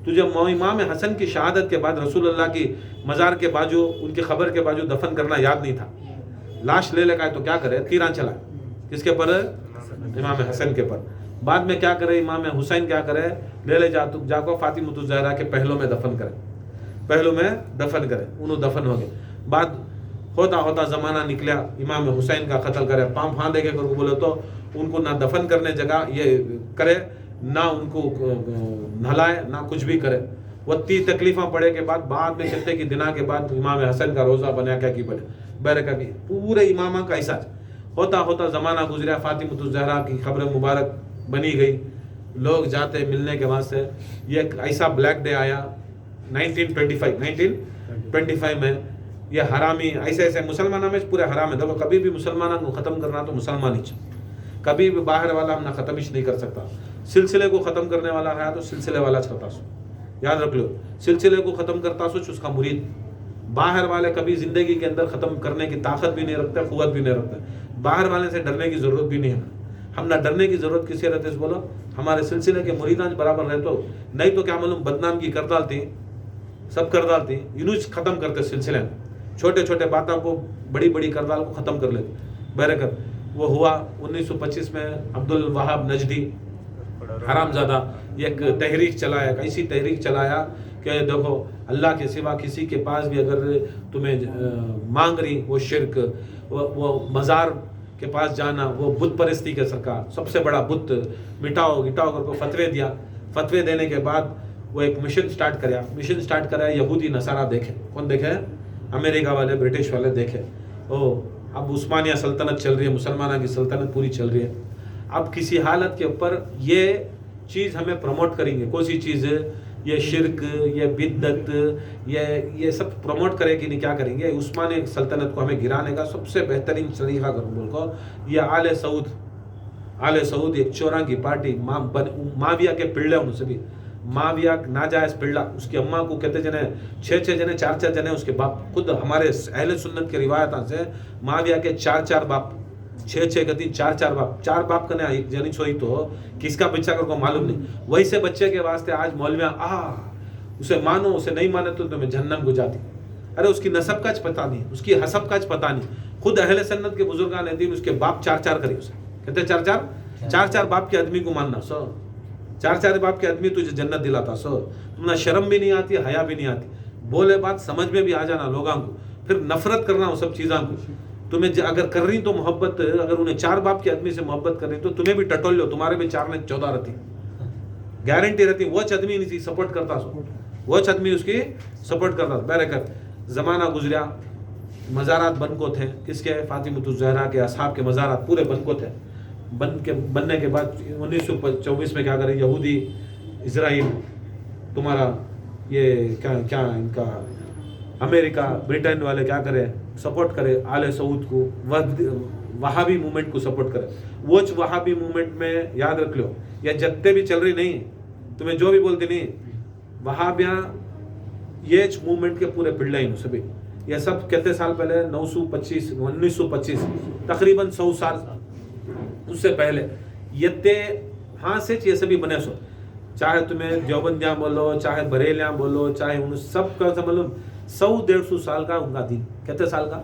تجھے امام حسن کی شہادت کے بعد رسول اللہ کی مزار کے باجو ان کی خبر کے باجو دفن کرنا یاد نہیں تھا، لاش لے کا ہے تو کیا کرے تیران چلا، کس کے پر؟ امام حسن کے پر، بعد میں کیا کرے امام حسین کیا کرے لے جا کو فاطمہ الزہرا کے پہلو میں دفن کرے، انہوں دفن ہو گئے، بعد ہوتا زمانہ نکلیا امام حسین کا قتل کرے، پام پھان دے کے بولے تو ان کو نہ دفن کرنے جگہ یہ کرے، نہ ان کو نہلائے، نہ کچھ بھی کرے، वत्ती तकलीफा पड़े के बाद में कितने की दिना के बाद इमाम हसन का रोज़ा बना क्या की बने बैरका की पूरे इमामा का ऐसा होता होता ज़माना गुजरा, फातिमा ज़हरा की खबर मुबारक बनी गई, लोग जाते मिलने के वास्ते। ये एक ऐसा ब्लैक डे आया 1925 में, ये हरामी ऐसे ऐसे मुसलमानों में पूरे हराम है। देखो कभी भी मुसलमानों को ख़त्म करना तो मुसलमान ही चाहिए, कभी भी बाहर वाला हम ना ख़त्म ही नहीं कर सकता। सिलसिले को ख़त्म करने वाला है तो सिलसिले वाला चाहता सो, याद रख लो, सिलसिले को ख़त्म करता सो उसका मुरीद। बाहर वाले कभी ज़िंदगी के अंदर ख़त्म करने की ताकत भी नहीं रखते, क़ुव्वत भी नहीं रखते। बाहर वाले से डरने की ज़रूरत भी नहीं है। हम ना डरने की ज़रूरत किसी रहते बोलो, हमारे सिलसिले के मुरीदान बराबर रहे तो, नहीं तो क्या मालूम बदनाम की कर डालती, सब कर डालती, यूनुस ख़त्म करते सिलसिले में, छोटे छोटे बातों को बड़ी बड़ी करदाल को ख़त्म कर लेते। बहरकत वो हुआ 1925 में अब्दुल वहाब नजदी हरामज़ादा एक तहरीक चलाया, ऐसी तहरीक चलाया कि देखो अल्लाह के सिवा किसी के पास भी अगर तुम्हें मांग रही वो शिरक, वो मज़ार के पास जाना, वो बुत परस्ती के सरकार सबसे बड़ा बुत मिटाओ गिटाओ करके फतवे दिया। फतवे देने के बाद वो एक मिशन स्टार्ट कराया। यहूदी नसारा देखे, कौन देखे? अमेरिका वाले, ब्रिटिश वाले देखे। ओ अब उस्मानिया सल्तनत चल रही है, मुसलमानों की सल्तनत पूरी चल रही है। अब किसी हालत के ऊपर ये चीज़ हमें प्रमोट करेंगे, कौन सी चीज़? ये शिरक, ये बिद्दत, ये सब प्रमोट करेगी नहीं, क्या करेंगे? उस्मानी सल्तनत को हमें गिराने का सबसे बेहतरीन तरीका करूँ को ये आले सऊद एक चोरा की पार्टी, माविया के पिल्ले उनसे भी, माविया नाजायज पिल्ला, उसकी अम्मा को कहते जने 6 जने 4 जने उसके बाप। खुद हमारे अहले सुन्नत की रिवायत से माविया के 4 बाप, 6 का 4 बाप, 4 बाप का एक जनी सोई तो किसका बच्चा को मालूम नहीं। वैसे बच्चे के वास्ते आज मौलवियाँ उसे मानो, उसे नहीं माने तो तुम्हें जहन्नम को जाती। अरे उसकी नसब का पता नहीं, उसकी हसब का पता नहीं। खुद अहले सुन्नत के बुजुर्गान दीन उसके बाप 4 करे, उसे कहते 4 बाप के आदमी को मानना। 4 बाप के आदमी तुझे जन्नत दिलाता। तुम्हें शर्म भी नहीं आती, हया भी नहीं आती, बोले बात समझ में भी आ जाना लोगों को, फिर नफरत करना वो सब चीज़ों को। तुम्हें अगर कर रही तो मोहब्बत, अगर उन्हें 4 बाप के आदमी से मोहब्बत कर रही तो तुम्हें भी टटोल लो, तुम्हारे भी 4 ने 14 रहती, गारंटी रहती। वो आदमी नहीं सपोर्ट करता, वो आदमी उसकी सपोर्ट करता। बहरकत ज़माना गुजरा, मज़ारात बन को थे, किसके? फातिमा ज़हरा के असहाब के मज़ारात पूरे बन को थे। बनने के बाद 1924 में क्या करें? यहूदी इजराइल, तुम्हारा ये क्या इनका अमेरिका, ब्रिटेन वाले क्या करें? सपोर्ट करे आले सऊद को, वहाबी मूवमेंट को सपोर्ट करे। वो वहाबी मूवमेंट में याद रख लो, या जत्ते भी चल रही नहीं, तुम्हें जो भी बोलती नहीं, वहाबियाँ ये मूवमेंट के पूरे पिल्ले हैं सभी। ये सब कितने साल पहले? 1925 तकरीबन 100 साल उससे पहले ये हाँ से ये सभी बने सो। चाहे तुम्हें देवबंदियाँ बोलो, चाहे बरेलियाँ बोलो, चाहे उन सब का मतलब 100-150 साल का उनका दिन। कितने साल का?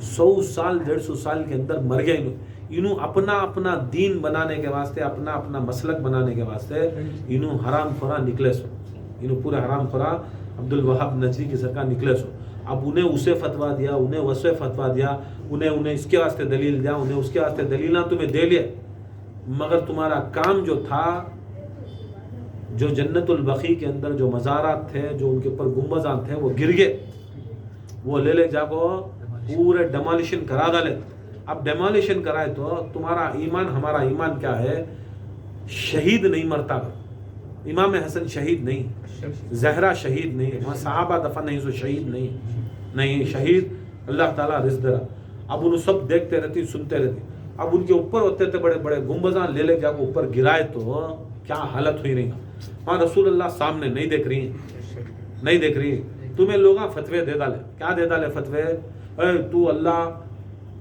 100 साल 150 साल के अंदर मर गए इन्हों अपना दीन बनाने के वास्ते, अपना मसलक बनाने के वास्ते इन्हों हराम खोरा निकले सो। इन्हों पूरे हराम खोरा अब्दुल वहाब नजदी की सरकार निकले सो। अब उन्हें उसे फतवा दिया, उन्हें वैसे फतवा दिया, उन्हें इसके वास्ते दलील दिया, उन्हें उसके वास्ते दलील तुम्हें दे लिए, मगर तुम्हारा काम जो था, जो जन्नतुल बकी के अंदर जो मज़ारात थे, जो उनके ऊपर गुंबज़ान थे, वो गिर गए। वो ले जाको पूरे डेमोलिशन करा डाले। अब डेमोलिशन कराए तो तुम्हारा ईमान, हमारा ईमान क्या है? शहीद नहीं मरता। इमाम हसन शहीद नहीं, ज़हरा शहीद नहीं, वहाँ सहाबा दफन नहीं, सो शहीद नहीं शहीद अल्लाह ताला रिज़्क़ दे रहा। अब उन्हें सब देखते रहती, सुनते रहती। अब उनके ऊपर होते थे बड़े बड़े गुंबज़ान, ले जाकर ऊपर गिराए तो क्या हालत हुई रही। वहाँ रसूलुल्लाह सामने नहीं देख रही। तुम्हें लोग फतवे दे डाले, क्या दे डाले फतवे? तू अल्लाह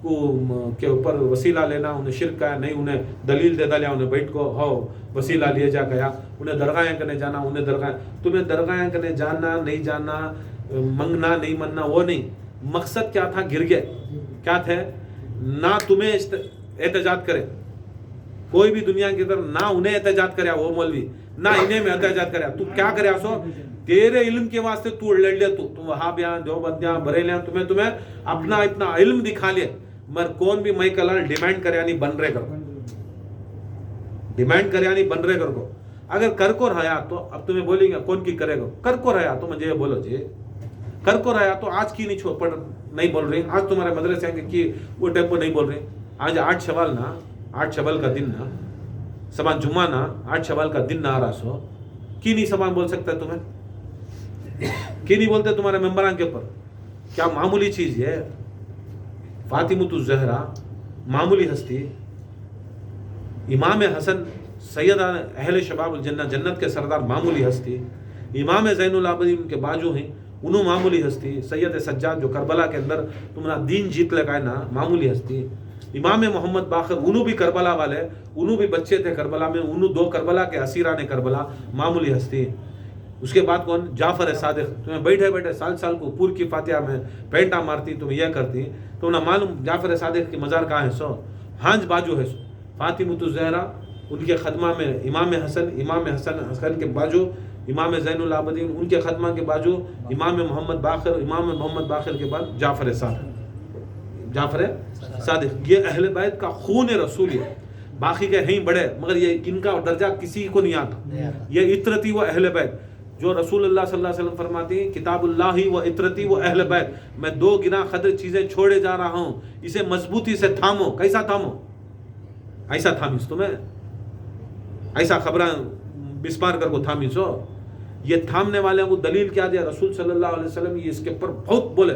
को के ऊपर वसीला लेना, उन्हें शिरक का नहीं, उन्हें दलील दे डालिया, उन्हें बैठ को हो वसीला लिए जा गया, उन्हें दरगाहें करने जाना, उन्हें दरगाह, तुम्हें दरगाहें करने जाना नहीं जाना, मंगना नहीं मनना, वो नहीं। मकसद क्या था? गिर गए। क्या थे? ना तुम्हें एहतजाज करे कोई भी दुनिया की तरफ, ना उन्हें एहतजाज करे वो मौलवी, ना इन्हें में एहतजाज करे। तू क्या करे? सो तेरे इल्म के वास्ते तू लड़ ले, तू वहाबियाँ, देवबंदियाँ, बरेलियाँ, तुम्हें अपना इतना इल्म दिखा लिया, मगर कौन भी मई कलर डिमांड करे यानी बन रहे करो, डिमांड करे यानी बन रहे करो। अगर कर को रहा तो अब तुम्हें बोलेंगे कौन की करेगा, कर को रहा तो मुझे ये बोलो जी, कर को रहा तो आज की नहीं छोड़ पढ़ नहीं बोल रही, आज तुम्हारे मदरसे आएंगे कि वो टेम्पो नहीं बोल रहे, आज 8 शवाल ना, 8 शवाल का दिन ना, समान जुम्मा ना, 8 शवाल का दिन ना आ रहा सो की नहीं समान बोल सकता तुम्हें, की नहीं बोलते तुम्हारे मेंबरान के ऊपर, क्या मामूली चीज है। फातिमुतुज ज़हरा मामूली हस्ती, इमाम हसन सैयद अहले शबाबुल जन्नत, जन्नत के सरदार मामूली हस्ती, इमाम ज़ैनुल आबिदीन के बाजू हैं उन्हों मामूली हस्ती, सैयद सज्जाद जो करबला के अंदर तुम्हारा दीन जीत लगाए ना मामूली हस्ती, इमाम मोहम्मद बाखर उन्हों भी करबला वाले, उन्हों भी बच्चे थे करबला में, उन्हों 2 करबला के असीरा ने करबला मामूली हस्ती। उसके बाद कौन, जाफर सादिक, तुम्हें बैठे बैठे साल साल को पूर की फातिहा में पेंटा मारती, तुम यह करती, तो ना मालूम जाफर सादिक की मज़ार कहाँ है सो, हांज बाजू है सो। फातिमुतुज ज़हरा उनके खदमा में इमाम हसन के बाजू इमाम ज़ैनुल आबिदीन, उनके खदमा के बाजू इमाम मोहम्मद बाखर के बाद जाफर सादिक, ये अहले बैत का खून रसूल है, बाकी के हैं बड़े मगर ये इनका दर्जा किसी को नहीं आता, ये इतरती व अहले बैत जो रसूलुल्लाह सल्लल्लाहु अलैहि वसल्लम फरमाते हैं किताबुल्लाही व इतरती व अहले बैत, मैं 2 गिना खदर चीजें छोड़े जा रहा हूँ, इसे मजबूती से थामो। कैसा थामो, ऐसा थामिस तुम्हें, ऐसा खबरां बिस्मार कर को थामिस हो। ये थामने वाले को दलील क्या दिया रसूल सल्लल्लाहु अलैहि वसल्लम, ये इसके ऊपर बहुत बोले,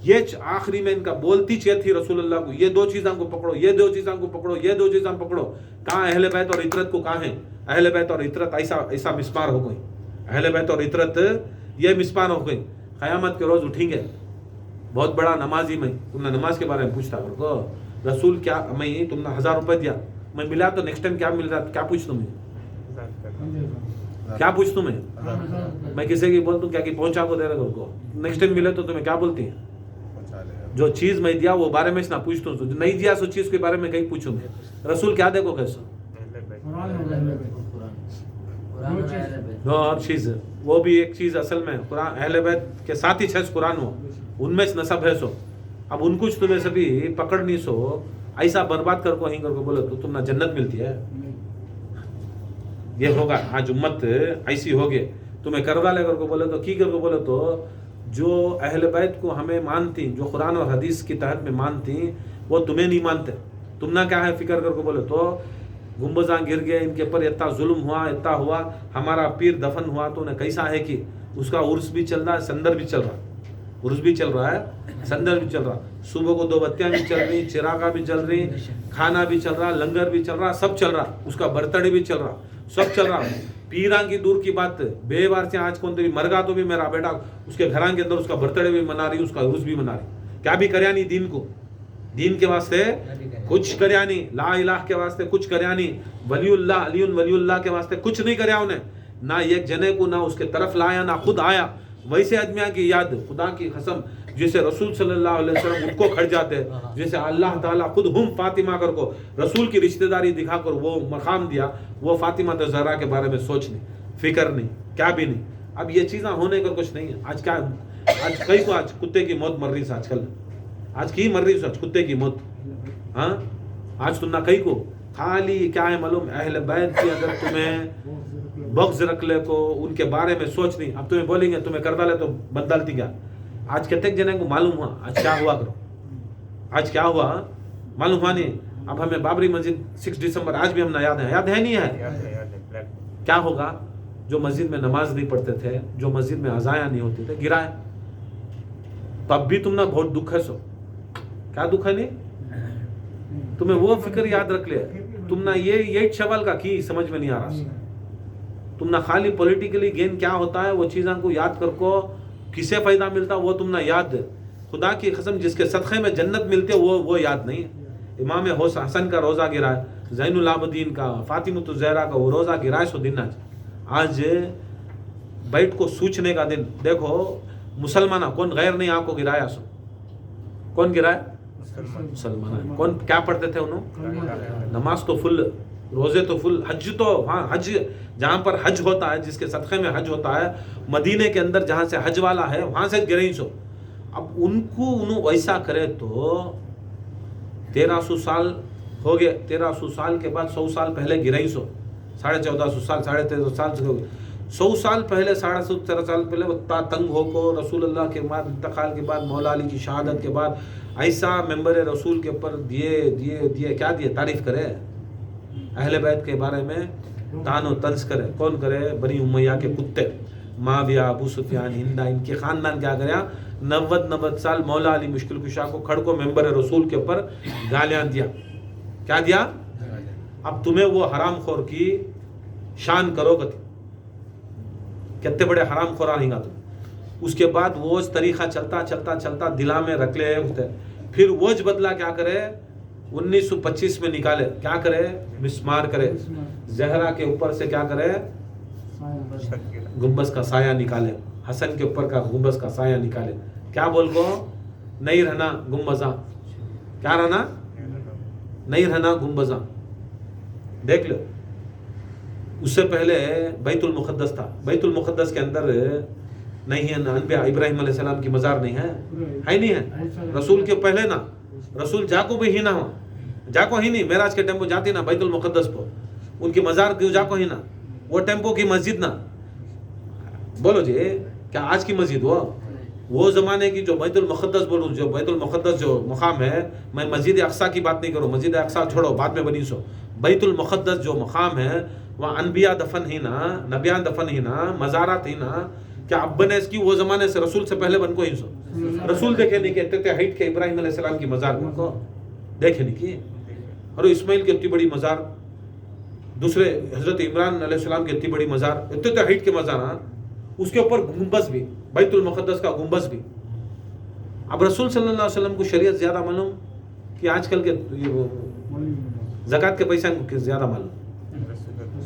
ये आखिरी में इनका बोलती चाहिए थी रसूलुल्लाह को, ये 2 चीज़ों को पकड़ो, ये 2 चीज़ों को पकड़ो, ये 2 चीज़ें पकड़ो। कहाँ अहले बैत और इतरत को कहाँ है, अहले बैत और इतरत ऐसा मिस्मार हो गई, अहले बैत और इतरत ये मिस्मार हो गई। क़यामत के रोज़ उठेंगे बहुत बड़ा नमाजी में, तुमने नमाज के बारे में पूछता को रसूल क्या, मैं तुमने 1000 रुपये दिया, मैं मिला तो नेक्स्ट टाइम क्या मिल रहा, क्या पूछ तुम्हें, क्या पूछ तुम्हें, मैं किसी की बोल दूं क्या कि पहुंचा को दे रहे को, नेक्स्ट टाइम मिले तो तुम्हें क्या बोलती है, जो चीज मैं दिया वो बारे में ना पूछता हूँ, जो नहीं दिया सो चीज के बारे में कहीं पूछूंगे। रसूल क्या देखो कैसा, और चीज वो भी एक चीज असल में कुरान अहले बैत के साथ ही 6 कुरान हो, उनमें से नसब है सो, अब उन कुछ तुम्हें सभी पकड़नी सो, ऐसा बर्बाद कर को बोलो तो तुम ना जन्नत मिलती है। ये होगा आज उम्मत ऐसी होगी, तुम्हें करवा लेकर को बोले तो की कर को बोले तो जो अहले बैत को हमें मानती, जो कुरान और हदीस की तहत में मानती, वो तुम्हें नहीं मानते। तुम ना क्या है फिक्र करके बोले तो गुम्बज़ां गिर गए, इनके ऊपर इतना जुल्म हुआ, इतना हुआ, हमारा पीर दफन हुआ तो उन्हें कैसा है कि उसका उर्स भी चल रहा है, संदर भी चल रहा है, उर्स भी चल रहा है, संदर भी चल रहा, सुबह को 2 बत्तियाँ भी चल रही, चिरागा भी चल रही, खाना भी चल रहा, लंगर भी चल रहा, सब चल रहा, उसका बर्थडे भी चल रहा, सब चल रहा। पीरा की दूर की बात, बेवार से आज कौन तो भी मर गया तो भी मेरा बेटा उसके घर के अंदर उसका बर्थडे भी मना रही, उसका उर्स भी मना रही, क्या भी करया नहीं दीन को, दीन के वास्ते कुछ करया नहीं, ला इलाह के वास्ते कुछ करया नहीं, वलीउल्लाह अलीउन वलीउल्लाह के वास्ते कुछ नहीं करया उन्हें, ना एक जने को ना उसके तरफ लाया ना खुद आया। वैसे आदमिया की याद खुदा की कसम जैसे रसूल सल्लल्लाहु अलैहि वसल्लम उनको खड़ जाते, जैसे अल्लाह ताला खुद हम फातिमा कर को रसूल की रिश्तेदारी दिखाकर वो मकाम दिया, वो फातिमा तो ज़हरा के बारे में सोच नहीं, फिक्र नहीं, क्या भी नहीं। अब ये चीज़ें होने का कुछ नहीं है। आज क्या, आज कई को आज कुत्ते की मौत मर रही है, आजकल आज की मर रही है, आज कुत्ते की मौत। हाँ आज तुम ना कई को खाली क्या है मालूम, अहले बैत की अगर तुम्हें बख्श रख ले को उनके बारे में सोच नहीं, अब तुम्हें बोलेंगे तुम्हें कर डाले तो बदलती क्या। आज कितने जने को मालूम हुआ आज क्या हुआ, करो आज क्या हुआ मालूम हुआ नहीं। अब हमें बाबरी मस्जिद 6 दिसंबर आज भी हम याद है नहीं है, क्या होगा जो मस्जिद में नमाज नहीं पढ़ते थे, जो मस्जिद में अजाया नहीं होते थे, गिराए। तो अब भी तुम ना बहुत दुख है, सो क्या दुख है नहीं, तुम्हें वो फिक्र याद रख ले, तुम ना ये सवाल का की समझ में नहीं आ रहा, तुम ना खाली पॉलिटिकली गेन क्या होता है वो चीज़ों को याद कर को किसे फायदा मिलता वो तुम ना याद, खुदा की कसम जिसके सदक़े में जन्नत मिलती है वो याद नहीं। इमाम हसन का रोज़ा गिराए, ज़ैनुल आबिदीन का, फातिमुतुज़ ज़हरा का वो रोज़ा गिराए, सो दिन आज बैठ को सूचने का दिन। देखो मुसलमान कौन गैर नहीं आँख को गिराया, सो कौन गिराए, मुसलमान। कौन क्या पढ़ते थे उन्होंने, नमाज तो फुल, रोज़े तो फुल, हज तो हाँ हज जहाँ पर हज होता है, जिसके सदक़े में हज होता है, मदीने के अंदर जहाँ से हज वाला है वहाँ से गिरे सो। अब उन्होंने वैसा करे तो 1300 साल हो गए, 1300 साल के बाद 100 साल पहले गिरे सो, 1450 साल 1350 साल से 100 साल पहले 13.5 साल पहले वो तंग हो को रसूलुल्लाह के बाद इंतकाल के बाद मौला अली की शहादत के बाद ऐसा मेंबर रसूल के ऊपर दिए क्या दिए, तारीफ करे अहले बैत के बारे में तानो तंज करे, कौन करे, बनी उमैया के कुत्ते माविया अबू सुफियान हिंदा, इनके खानदान क्या करे, 90 साल मौला अली मुश्किल कुशा को खड़ को मेंबर रसूल के ऊपर गालियां दिया, क्या दिया। अब तुम्हें वो हराम खोर की शान करो गति, कितने बड़े हराम खोरा नहीं तुम। उसके बाद वो तरीका चलता दिला में रख ले होते, फिर वोज बदला क्या करे 1925 में निकाले, क्या करे, मिस्मार करे, जहरा के ऊपर से क्या करे, गुंबज का साया निकाले, हसन के ऊपर का गुंबज का साया निकाले, क्या बोल को, नहीं रहना गुंबजा, क्या रहना, नहीं रहना गुंबजा। देख लो, उससे पहले बैतुल मुक़द्दस था, बैतुल मुक़द्दस के अंदर नहीं है ना इब्राहिम अलैहिस्सलाम की मज़ार नहीं है, नहीं है, रसूल के पहले ना, रसूल जाको भी ही ना हो, जाको ही नहीं, मेराज के टेम्पो जाती ना बैतुल मुक़द्दस को, उनकी मज़ार क्यों जाको ही ना, वो टेम्पो की मस्जिद ना, बोलो जी क्या आज की मस्जिद वो ज़माने की जो बैतुल मुक़द्दस बोलूँ, जो बैतुल मुक़द्दस जो मकाम है, मैं मस्जिद अक़सा की बात नहीं करूँ, मस्जिद अक़सा छोड़ो बाद में बनी सो, बैतुल मुक़द्दस जो मकाम है वहाँ अनबिया दफन ही ना, नबियान दफन ही ना, मज़ारात ही ना, क्या अब बने इसकी वो ज़माने से रसूल से पहले बन को ही सो, रसूल देखे नहीं कि इतने हाइट के इब्राहिम अलैहिस्सलाम की मज़ार को देखे नहीं की, और इस्माइल की इतनी बड़ी मज़ार, दूसरे हज़रत इमरान अलैहिस्सलाम की इतनी बड़ी मज़ार, इतने हाइट के मज़ार, उसके ऊपर गुंबज भी, बैतुल मुक़द्दस का गुंबज भी। अब रसूल सल्लल्लाहु अलैहि वसल्लम को शरीयत ज़्यादा मालूम कि आजकल के ज़कात के पैसा को ज़्यादा मालूम,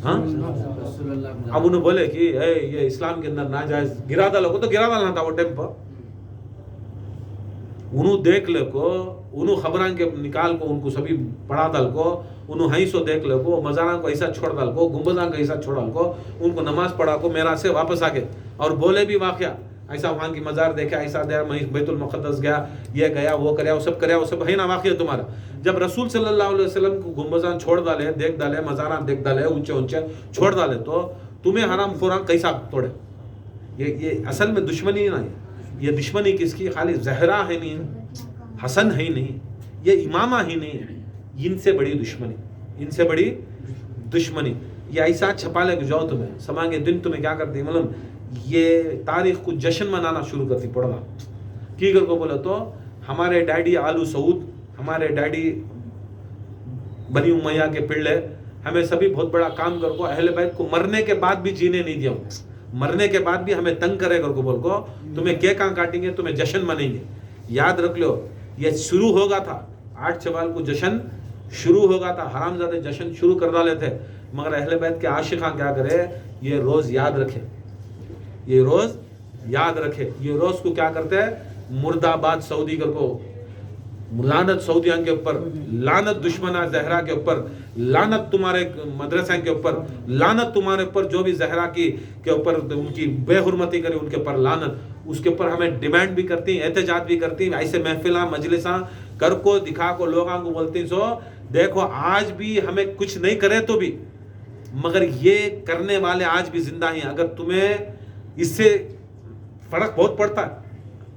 हाँ। अब उन्हें बोले कि ये इस्लाम के अंदर नाजायज गिरा डालो को, तो गिरा डालना था वो टाइम पर, उन्होंने देख ले को, उन्होंने खबरां के निकाल को, उनको सभी पढ़ा डाल को, उन्होंने हई सो देख ले को, मज़ारा को ऐसा छोड़ डाल को, गुंबजा को ऐसा छोड़ डाल को, उनको नमाज पढ़ा को, मेरा से वापस आ गए और बोले भी वाक़या ऐसा वहाँ की मज़ार देखा, ऐसा दे मैं बैतुल मुक़द्दस गया, ये गया, वो कराया, वो सब है ना वाक़या तुम्हारा। जब रसूल सल्लल्लाहु अलैहि वसल्लम को गुंबजान छोड़ डाले, देख डाले, मज़ारा देख डाले, ऊंचे छोड़ डाले, तो तुम्हें हराम खोरान कैसा तोड़े। ये असल में दुश्मनी ना है, ये दुश्मनी किसकी, खाली ज़हरा है नहीं, हसन है नहीं, ये इमामा ही नहीं है, इनसे बड़ी दुश्मनी, इनसे बड़ी दुश्मनी। ये ऐसा छपा ले जाओ तुम्हें समांगे दिन तुम्हें क्या करती, मतलब ये तारीख को जश्न मनाना शुरू करती, पढ़ना की कर को बोले तो हमारे डैडी आलू सऊद, हमारे डैडी बनी उमैया के पिल्ले, हमें सभी बहुत बड़ा काम कर को, अहले बैत को मरने के बाद भी जीने नहीं दिया, मरने के बाद भी हमें तंग करे कर को बोल को, तुम्हें केक काटेंगे, तुम्हें जश्न मनाएंगे। याद रख लो, ये शुरू होगा था 8 शवाल को जश्न शुरू होगा था, हरामजादे जश्न शुरू कर डाले थे, मगर अहले बैत के आशिक़ां क्या करे, ये रोज़ याद रखे, ये रोज़ याद रखे, ये रोज़ को क्या करते हैं, मुर्दाबाद सऊदी कर को, लानत सऊदियों के ऊपर, लानत दुश्मना जहरा के ऊपर, लानत तुम्हारे मदरसा के ऊपर, लानत तुम्हारे ऊपर जो भी जहरा की के ऊपर उनकी बेहुरमती करे उनके ऊपर लानत, उसके ऊपर हमें डिमांड भी करती हैं, एहतजाज भी करती हैं, ऐसे महफिला मजलिसा कर को दिखा को लोगों को बोलती सो देखो आज भी हमें कुछ नहीं करे तो भी, मगर ये करने वाले आज भी जिंदा हैं। अगर तुम्हें इससे फ़र्क बहुत पड़ता है,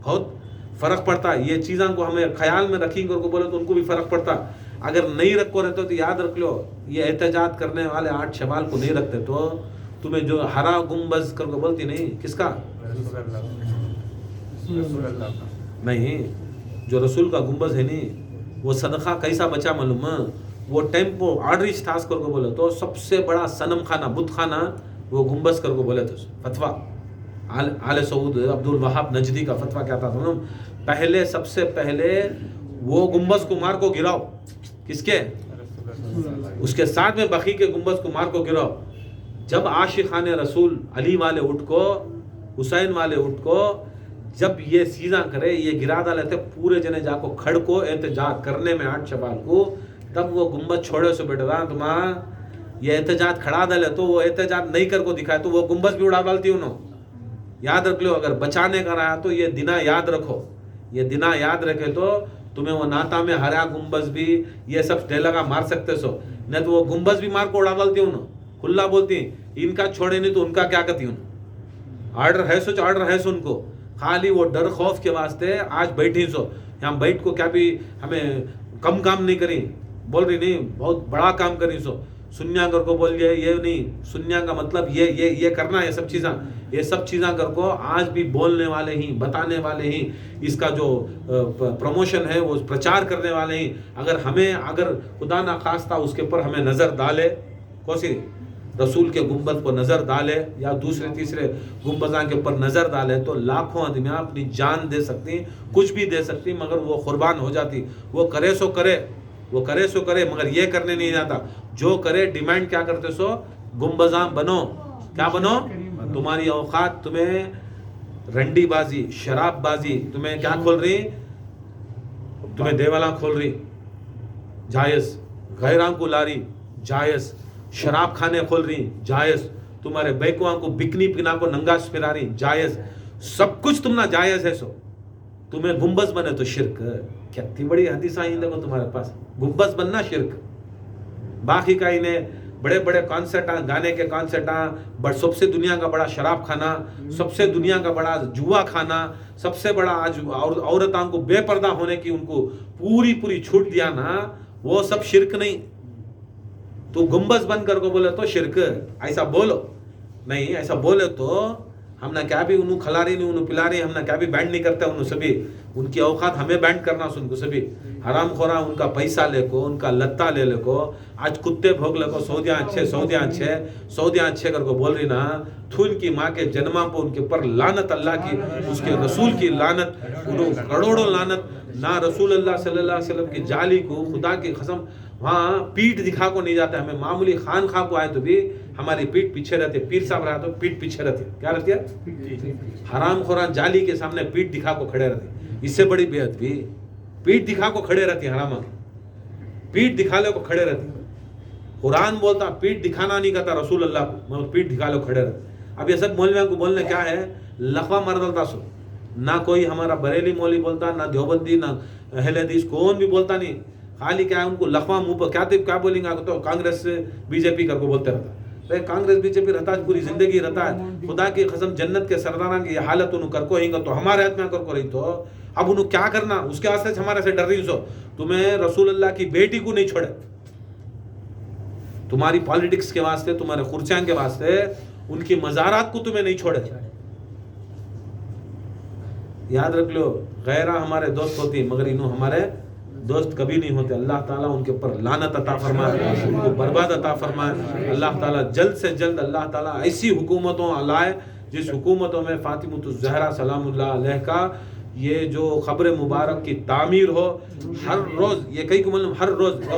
बहुत फ़र्क पड़ता है, ये चीज़ों को हमें ख्याल में रखेंगे और बोले तो उनको भी फ़र्क पड़ता है। अगर नहीं रखो रहते तो याद रख लो, ये एहतजाज करने वाले 8 शवाल को नहीं रखते तो तुम्हें जो हरा गुंबज करके बोलती नहीं, किसका नहीं, जो रसूल का गुंबज है नहीं, वो सदका कैसा बचा मालूम, वो टेम्पो आर्डरिच टास्क करके बोले तो सबसे बड़ा सनम खाना बुत खाना वो गुंबज करके बोले थे। फतवा आले सऊद अब्दुल वहाब नजदी का फतवा क्या था मालूम, पहले सबसे पहले वो गुंबज को मार को गिराओ, किसके, उसके साथ में बकी के गुंबज को मार को गिराओ। जब आशिक़ान रसूल अली वाले उठ को, हुसैन वाले उठ को जब ये सीज़ा करे, ये गिरा डाले थे पूरे जने जाको खड़ को एहतजाज करने में 8 शवाल को, तब वो गुंबज छोड़े से बेटा तुम्हारा ये एहतजाज खड़ा डाले तो वो एहतजाज नहीं कर को दिखाए तो वो गुंबज भी उड़ा डालती उन्होंने। याद रख लो, अगर बचाने का रहा तो ये दिना याद रखो, ये दिना याद रखे तो तुम्हें वो नाता में हरा गुंबज भी ये सब ढेला का मार सकते सो, नहीं तो वो गुंबज भी मार को उड़ा डालती उन्होंने, खुला बोलती इनका छोड़े नहीं तो उनका क्या करती हूँ ऑर्डर है सो उनको खाली वो डर खौफ के वास्ते आज बैठी सो यहाँ बैठ को क्या भी हमें कम काम नहीं करी बोल रही नहीं बहुत बड़ा काम करी सो सुनिया कर को बोल ये नहीं सुनिया का मतलब ये करना है ये सब चीज़ा कर को आज भी बोलने वाले ही बताने वाले ही इसका जो प्रमोशन है वो प्रचार करने वाले ही अगर खुदा ना खास्ता उसके ऊपर हमें नज़र डाले कोसी रसूल के गुंबद को नज़र डाले या दूसरे तीसरे गुंबज़ां के ऊपर नज़र डाले तो लाखों आदमियाँ अपनी जान दे सकती कुछ भी दे सकती मगर वो कुर्बान हो जाती वो करे सो करे मगर ये करने नहीं जाता जो करे डिमांड क्या करते सो गुंबज़ां बनो क्या बनो तुम्हारी औकात तुम्हें रंडी बाजी शराब बाजी तुम्हें क्या खोल रही तुम्हें देवाला खोल रही जायज़ गैरां को ला रही जायज़ शराब खाने खोल रही जायज़ तुम्हारे बैकुआं को बिकनी पिना को नंगास फिरा रही जायज़ सब कुछ तुम ना जायज़ है सो तुम्हें गुंबज बने तो शिरक कितनी बड़ी हदीस आई देखो तुम्हारे पास गुंबज बनना शिरक बाकी का इन्हें बड़े बड़े कॉन्सर्ट गाने के कॉन्सर्ट सबसे दुनिया का बड़ा शराब खाना सबसे दुनिया का बड़ा जुआ खाना सबसे बड़ा आज औरतों को बेपर्दा होने की उनको पूरी छूट दिया ना वो सब शिरक नहीं तो गुंबज बन कर को बोले तो शिरक ऐसा बोलो नहीं ऐसा बोले तो हम ना क्या भी उन्होंने खिला रही नहीं उन्होंने पिला रही हम ना क्या भी बैंड नहीं करते उन्होंने सभी उनकी औकात हमें बैंड करना उनको सभी हराम खोरा उनका पैसा ले को उनका लत्ता ले को आज कुत्ते भोग ले को सऊदियाँ अच्छे कर को बोल रही ना थून की माँ के जन्मा पर उनके ऊपर लानत अल्लाह की उसके रसूल की लानत करोड़ों लानत ना रसूल अल्लाह सल्लल्लाहु अलैहि वसल्लम की जाली को खुदा की कसम वहाँ पीठ दिखा को नहीं जाता हमें मामूली खान खा को आए तो भी हमारी पीठ पीछे रहती है पीर साहब रहा तो पीठ पीछे रहती है क्या रहती है हराम खुरान जाली के सामने पीठ दिखा को खड़े रहते इससे बड़ी बेअदबी पीठ दिखा को खड़े रहती है हराम पीठ दिखा ले को खड़े रहती कुरान बोलता पीठ दिखाना नहीं कहता रसूल अल्लाह को पीठ दिखा लो खड़े रहते अब ये सब मौलवियों को बोलने क्या है लखवा मर डालता सो ना कोई हमारा बरेली मौलवी बोलता ना देवबंदी ना अहले हदीस कौन भी बोलता नहीं खाली क्या है उनको लखवा मुंह पर क्या बोलेंगे तो कांग्रेस बीजेपी करके बोलते रहता कांग्रेस बीजेपी रहता है पूरी जिंदगी रहता है खुदा की कसम जन्नत के सरदारा की हालत उन्होंने कर को हिंगा तो हमारे हाथ में कर को रही तो अब उन्होंने क्या करना उसके वास्ते हमारे से डर रही सो तुम्हें रसूल अल्लाह की बेटी को नहीं छोड़े तुम्हारी पॉलिटिक्स के वास्ते तुम्हारे खुर्सियां के वास्ते उनकी मज़ारात को तुम्हें नहीं छोड़े याद रख लो गैरा हमारे दोस्त होती मगर इन्हों हमारे दोस्त कभी नहीं होते अल्लाह ताला उनके ऊपर लानत अता फरमाए उनको बर्बाद अता फरमाए अल्लाह ताला जल्द से जल्द अल्लाह ताला ऐसी हुकूमतों लाए जिस हुकूमतों में फातिमुत ज़हरा सलामुल्लाह अलैहा का ये जो ख़ब्र मुबारक की तामीर हो हर रोज़ ये कई को मतलब हर रोज़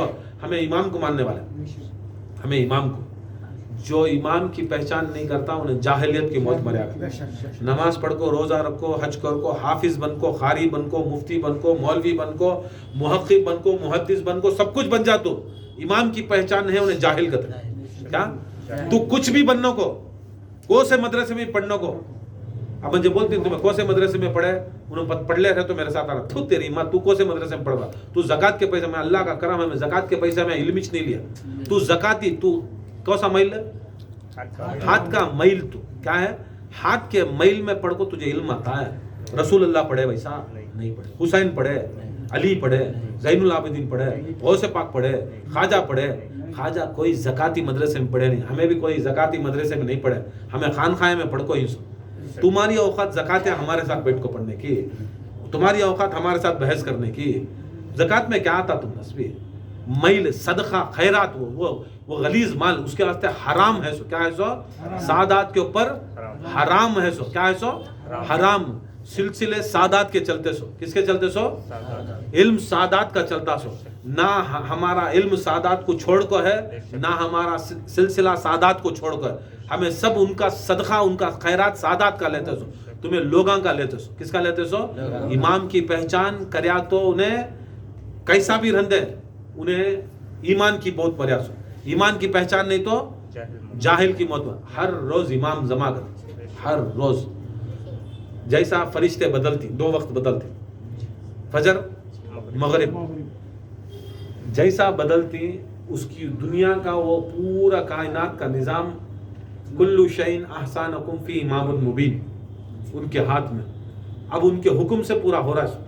हमें इमाम को मानने वाले हमें इमाम को जो इमाम की पहचान नहीं करता उन्हें जाहिलियत की मौत मर्या नमाज पढ़ को रोज़ा रखो हज कर को हाफिज बन को खारी बन को मुफ्ती बन को मौलवी बन को मुहक्किक बन को मुहद्दिस बन को सब कुछ बन जा तो इमाम की पहचान है उन्हें जाहिल कहते क्या तू कुछ भी बनने को से मदरसे में पढ़ने को अब मुझे बोलते तुम्हें को से मदरसे में पढ़े उन्होंने पढ़ ले रहे तो मेरे साथ आना तू तेरी माँ तू को से मदरसे में पढ़वा तू ज़कात के पैसे में अल्लाह का करम है मैं ज़कात के पैसे में इल्म नहीं लिया तू ज़काती तू कौन सा मैल हाथ का मैल तू क्या है हाथ के मैल में पढ़ को तुझे इल्म आता है रसूल अल्लाह पढ़े वैसा नहीं पढ़े हुसैन पढ़े अली पढ़े ज़ैनुल आबिदीन पढ़े गौसे पाक पढ़े ख्वाजा पढ़े ख्वाजा कोई ज़काती मदरसे में पढ़े नहीं हमें भी कोई ज़काती मदरसे में नहीं पढ़े हमें खानखाए में पढ़ को ही तुम्हारी औकात ज़कात है हमारे साथ बैठ को पढ़ने की तुम्हारी औकात हमारे साथ बहस करने की ज़कात में क्या आता तुम नस्बी मैल सदका खैरात वो गलीज माल उसके वास्ते हराम है सो क्या है सो सादात के ऊपर हराम है सो क्या है सो हराम सिलसिले सादात के चलते सो किसके चलते सो इल्म सादात का चलता सो ना हमारा इल्म सादात को छोड़ को है ना हमारा सिलसिला सादात को छोड़ कर हमें सब उनका सदका उनका खैरात सादात का लेते सो तुम्हें लोगों का लेते सो किसका लेते सो इमाम की पहचान करया तो उन्हें कैसा भी रंदे उन्हें ईमान की बहुत प्रयास हो ईमान की पहचान नहीं तो जाहिल की मौत हर रोज इमाम जमा कर हर रोज जैसा फरिश्ते बदलती 2 वक्त बदलते फजर मगरिब जैसा बदलती اس کی دنیا کا وہ پورا کائنات کا نظام کلو شعین احسانکم فی امام المبین ان کے ہاتھ میں، اب ان کے حکم سے پورا ہو رہا ہے۔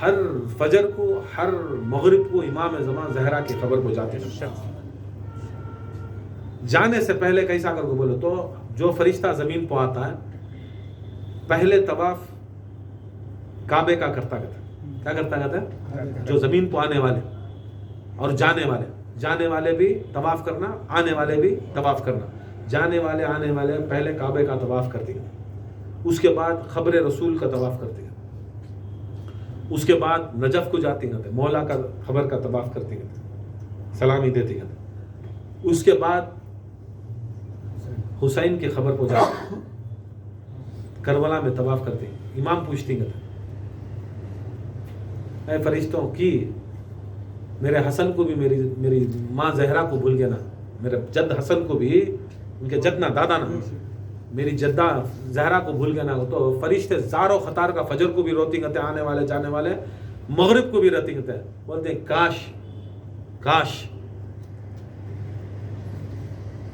ہر فجر کو ہر مغرب کو امام زمان زہرا کی خبر کو جاتے ہیں۔ جانے سے پہلے کیسا کر کو بولو تو جو فرشتہ زمین پہ آتا ہے پہلے طواف کعبے کا کرتا کیا کرتا ہے؟ جو زمین پہ آنے والے اور جانے والے بھی طواف کرنا، آنے والے بھی طواف کرنا، جانے والے آنے والے پہلے کعبے کا طواف کرتے ہیں، اس کے بعد قبر رسول کا طواف کرتے ہیں، اس کے بعد نجف کو جاتی ہیں، مولا کا خبر کا طواف کرتی ہیں، سلامی دیتی ہیں، اس کے بعد حسین کی خبر کو جاتی ہیں، کربلا میں طواف کرتے ہیں۔ امام پوچھتی ہیں اے فرشتوں کی میرے حسن کو بھی میری ماں زہرا کو بھول گیا نا، میرے جد حسن کو بھی، ان کے جد نا دادا نا، میری جدہ زہرا کو بھول گیا نا، تو فرشتے زارو خطار کا فجر کو بھی روتی کہتے ہیں، آنے والے جانے والے مغرب کو بھی روتی کہتے ہیں، بولتے ہیں کاش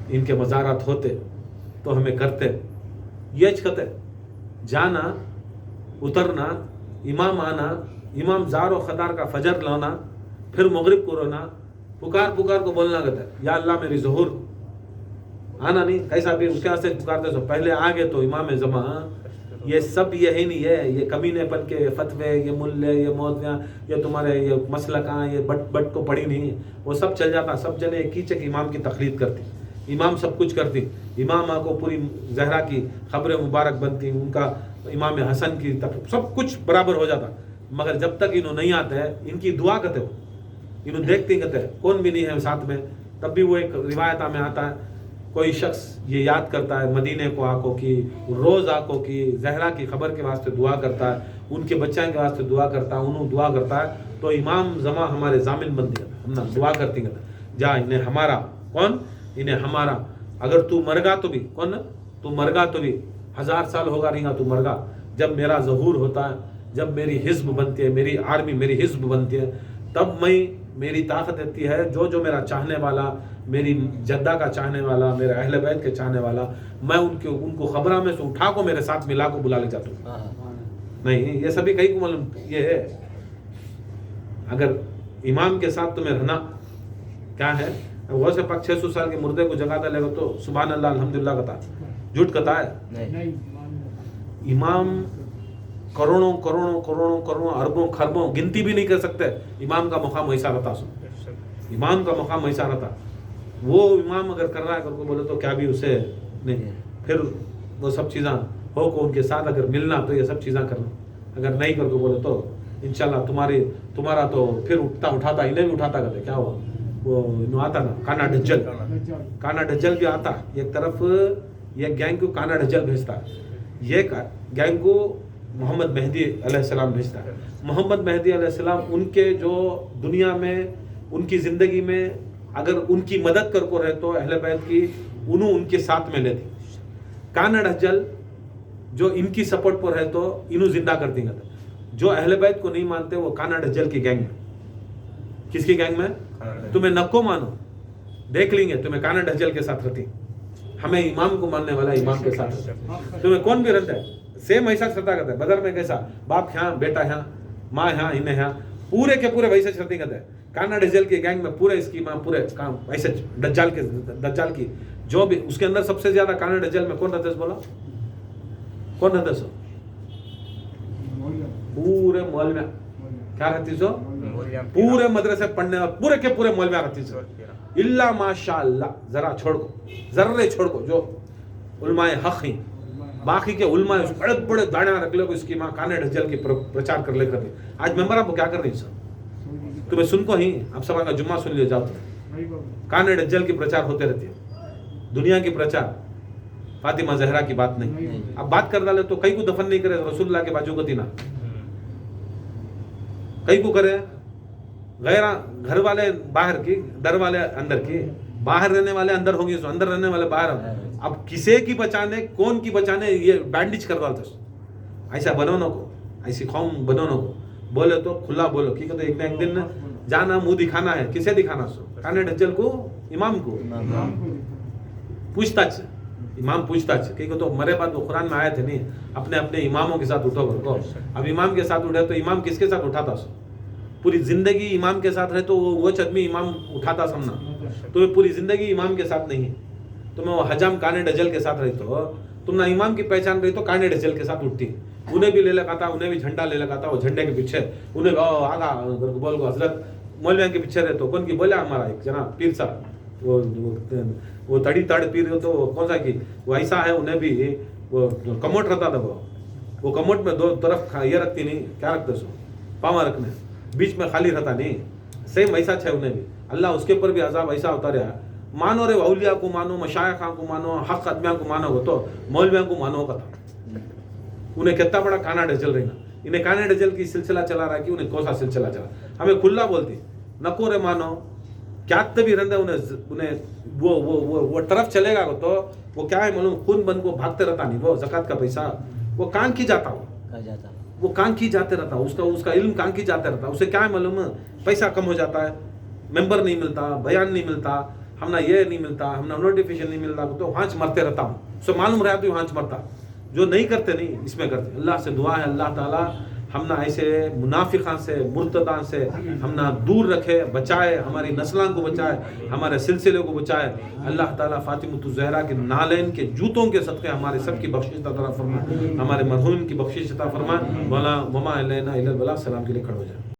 ان کے مزارات ہوتے تو ہمیں کرتے۔ یہ کہتے جانا اترنا، امام آنا، امام زارو خطار کا فجر لانا، پھر مغرب کو رونا، پکار کو بولنا کہتے ہیں یا اللہ میری ظہور آنا نہیں، کیسا بھی اس کے واسطے پکارتے سو پہلے آگے تو امام زمان، یہ سب یہی نہیں ہے، یہ کمینے پن کے فتوے، یہ ملے، یہ مولویاں، یہ تمہارے یہ مسلکاں، یہ بٹ کو پڑھی نہیں، وہ سب چل جاتا، سب جنے کیچک امام کی تقلید کرتی، امام سب کچھ کرتی، امام کو پوری زہرا کی خبر مبارک بنتی، ان کا امام حسن کی سب کچھ برابر ہو جاتا، مگر جب تک انہوں نہیں آتے ہیں ان کی دعا کرتے ہو، انہوں دیکھتے کہتے ہیں کون بھی نہیں ہے ساتھ میں، تب بھی وہ ایک روایت میں آتا ہے کوئی شخص یہ یاد کرتا ہے مدینے کو آکو کی، روز آکو کی زہرا کی خبر کے واسطے دعا کرتا ہے، ان کے بچوں کے واسطے دعا کرتا ہے، انہوں دعا کرتا ہے تو امام زمان ہمارے ضامن بن گیا، ہم نا دعا کرتی ہیں جا انہیں ہمارا کون، انہیں ہمارا، اگر تو مرگا تو بھی کون، تو مرگا تو بھی 1000 سال ہوگا نہیں گا تو مرگا، جب میرا ظہور ہوتا ہے، جب میری حزب بنتی ہے، میری آرمی میری حزب بنتی ہے، تب میں میری طاقت دیتی ہے، جو میرا چاہنے والا، میری جدہ کا چاہنے والا، میرے اہل بیت کے چاہنے والا، میں ان کو خبرہ میں سے اٹھا کو میرے ساتھ ملا کو بلا لے جاتا ہوں۔ نہیں یہ سبھی کہیں کو معلوم، یہ ہے اگر امام کے ساتھ تمہیں رہنا کیا ہے، غوث پاک 600 سال کے مردے کو جگاتا لے گا تو سبحان اللہ الحمدللہ کہتا، جھوٹ کہتا ہے؟ امام کروڑوں اربوں خربوں گنتی بھی نہیں کر سکتے، امام کا مقام ایسا رہتا، امام کا مقام ایسا رہتا، وہ امام اگر کر رہا ہے کو بولے تو کیا بھی اسے نہیں، پھر وہ سب چیزاں ہو کو ان کے ساتھ اگر ملنا تو یہ سب چیزیں کرنا، اگر نہیں کر کو بولے تو انشاءاللہ تمہارا تو پھر اٹھاتا انہیں بھی اٹھاتا کرتے، کیا ہوا وہ آتا نا کانا ڈجل بھی آتا، ایک طرف یہ گینگ کو کانا ڈجل بھیجتا ہے، یہ گینگ کو محمد مہدی علیہ السلام بھیجتا ہے، محمد مہدی علیہ السلام ان کے جو دنیا میں ان کی زندگی میں اگر ان کی مدد کر کو رہے تو اہل بیت کی انہوں ان کے ساتھ میں لیتی، کانا ڈجل جو ان کی سپورٹ پر ہے تو انہوں زندہ کرتی ہیں، جو اہل بیت کو نہیں مانتے وہ کانا ڈجل کی گینگ میں، کس کی گینگ میں؟ تمہیں نکو مانو دیکھ لیں گے تمہیں کانا ڈجل کے ساتھ رہتی، ہمیں امام کو ماننے والا امام کے ساتھ رہتا، تمہیں کون بھی رہتا ہے سیم ایسا شرطا کرتا ہے، بدر میں کیسا باپ یہاں بیٹا یہاں ماں یہاں انہیں یہاں پورے کے پورے ویسے شرطی کرتے ہیں، کانا ڈجل کی گینگ میں پورے اس کی ماں پورے کام ایسے دجال کی جو بھی اس کے اندر سب سے زیادہ کانا ڈجل میں کون رہتے ہیں بولا، کون رہتے سو؟ پورے مولویاں کیا رہتی سو؟ پورے مدرسے پڑھنے اور پورے کے پورے مولویاں رہتی سو، اللہ ماشاء اللہ ذرا چھوڑ کو ذرے چھوڑ کو جو علماء حق ہیں، باقی کے علماء بڑے بڑے داڑیاں رکھ لے کو اس کی ماں کانے ڈھجل کی پرچار کر لے کرتے، آج ممبر آپ کو کیا کر رہی سر تمہیں سن کو ہی آپ سب کا جمعہ سن لے جاؤ، کانے ڈھجل کی پرچار ہوتے رہتی ہے، دنیا کی پرچار، فاطمہ زہرا کی بات نہیں، اب بات کر ڈالے تو کئی کو دفن نہیں کرے رسول اللہ کے باجو کو تینا، کئی کو کرے غیر گھر والے باہر کی در والے اندر کی، باہر رہنے والے اندر ہوں گے سو اندر رہنے والے باہر، اب کسے کی بچانے کون کی بچانے یہ بینڈیج کر ڈالتے، ایسا بنو نہ کو، ایسی قوم بنو نہ کو، بولے تو کھلا بولو کی کہتے ایک دن जाना मुंह दिखाना है, किसे दिखाना सो? काने डज्जल को, इमाम को। पूछताछ, इमाम पूछताछ, क्योंकि तो मरे बाद वो कुरान में आए थे नहीं, अपने अपने इमामों के साथ उठो करको। अब इमाम के साथ उठे तो इमाम किसके साथ उठाता सो? पूरी जिंदगी इमाम के साथ रहे तो वो आदमी इमाम उठाता समझना, तो ये पूरी जिंदगी इमाम के साथ नहीं। तुम्हें वो हजाम काने डजल के साथ रही तो तुम ना इमाम की पहचान रही तो काने डजल के साथ उठती, उन्हें भी ले लगा था, उन्हें भी झंडा ले लगा था, वो झंडे के पीछे उन्हें आगा बोल को हजरत मौलविया के पीछे रहे तो कौन की बोला हमारा एक जना पीर साहब, वो तड़ी तड़ पीर तो कौन सा की वो ऐसा है, उन्हें भी वो कमोट रहता था, वो कमोट में दो तरफ ये रखती नहीं, क्या रखते सो पावा रखने, बीच में खाली रहता नहीं, सेम ऐसा है उन्हें भी। अल्लाह उसके ऊपर भी अजाब ऐसा उतारा, मानो रे औलिया को मानो, मशाइखा को मानो, हक आदमिया को मानो, हो तो मौलविया को मानो का था। उन्हें कितना बड़ा काना डजल रही ना, इन्हें काने डजल की सिलसिला चला रहा है कि उन्हें कौन सा सिलसिला चला, हमें खुला बोलती नको रे मानो क्या भी रहते, उन्हें वो तरफ चलेगा तो वो क्या है मालूम, खून बन को भागते रहता नहीं, वो ज़कात का पैसा वो कान की जाता, वो कान की जाते रहता, उसका इल्म कान की जाते रहता, उसे क्या है मालूम, पैसा कम हो जाता है, मेंबर नहीं मिलता, बयान नहीं मिलता, हमना ये नहीं मिलता, हमना नोटिफिकेशन नहीं मिलता, तो वहाँ मरते रहता हूँ, सो मालूम रहा तो वहाँ मरता, जो नहीं करते नहीं इसमें करते। अल्लाह से दुआ है अल्लाह ताला हमना ऐसे मुनाफिकां से, मुर्तदां से हमना दूर रखे, बचाए, हमारी नस्लां को बचाए, हमारे सिलसिले को बचाए। अल्लाह ताला फातिमतुज़ ज़हरा के नालैन के जूतों के सदक़े हमारे सब की बख्शिश अता फरमाए, हमारे मरहूम की बख्शिश अता फरमाए। वला वमा अलैना इल्लल बलाग। सलाम के लिए खड़े हो जाए।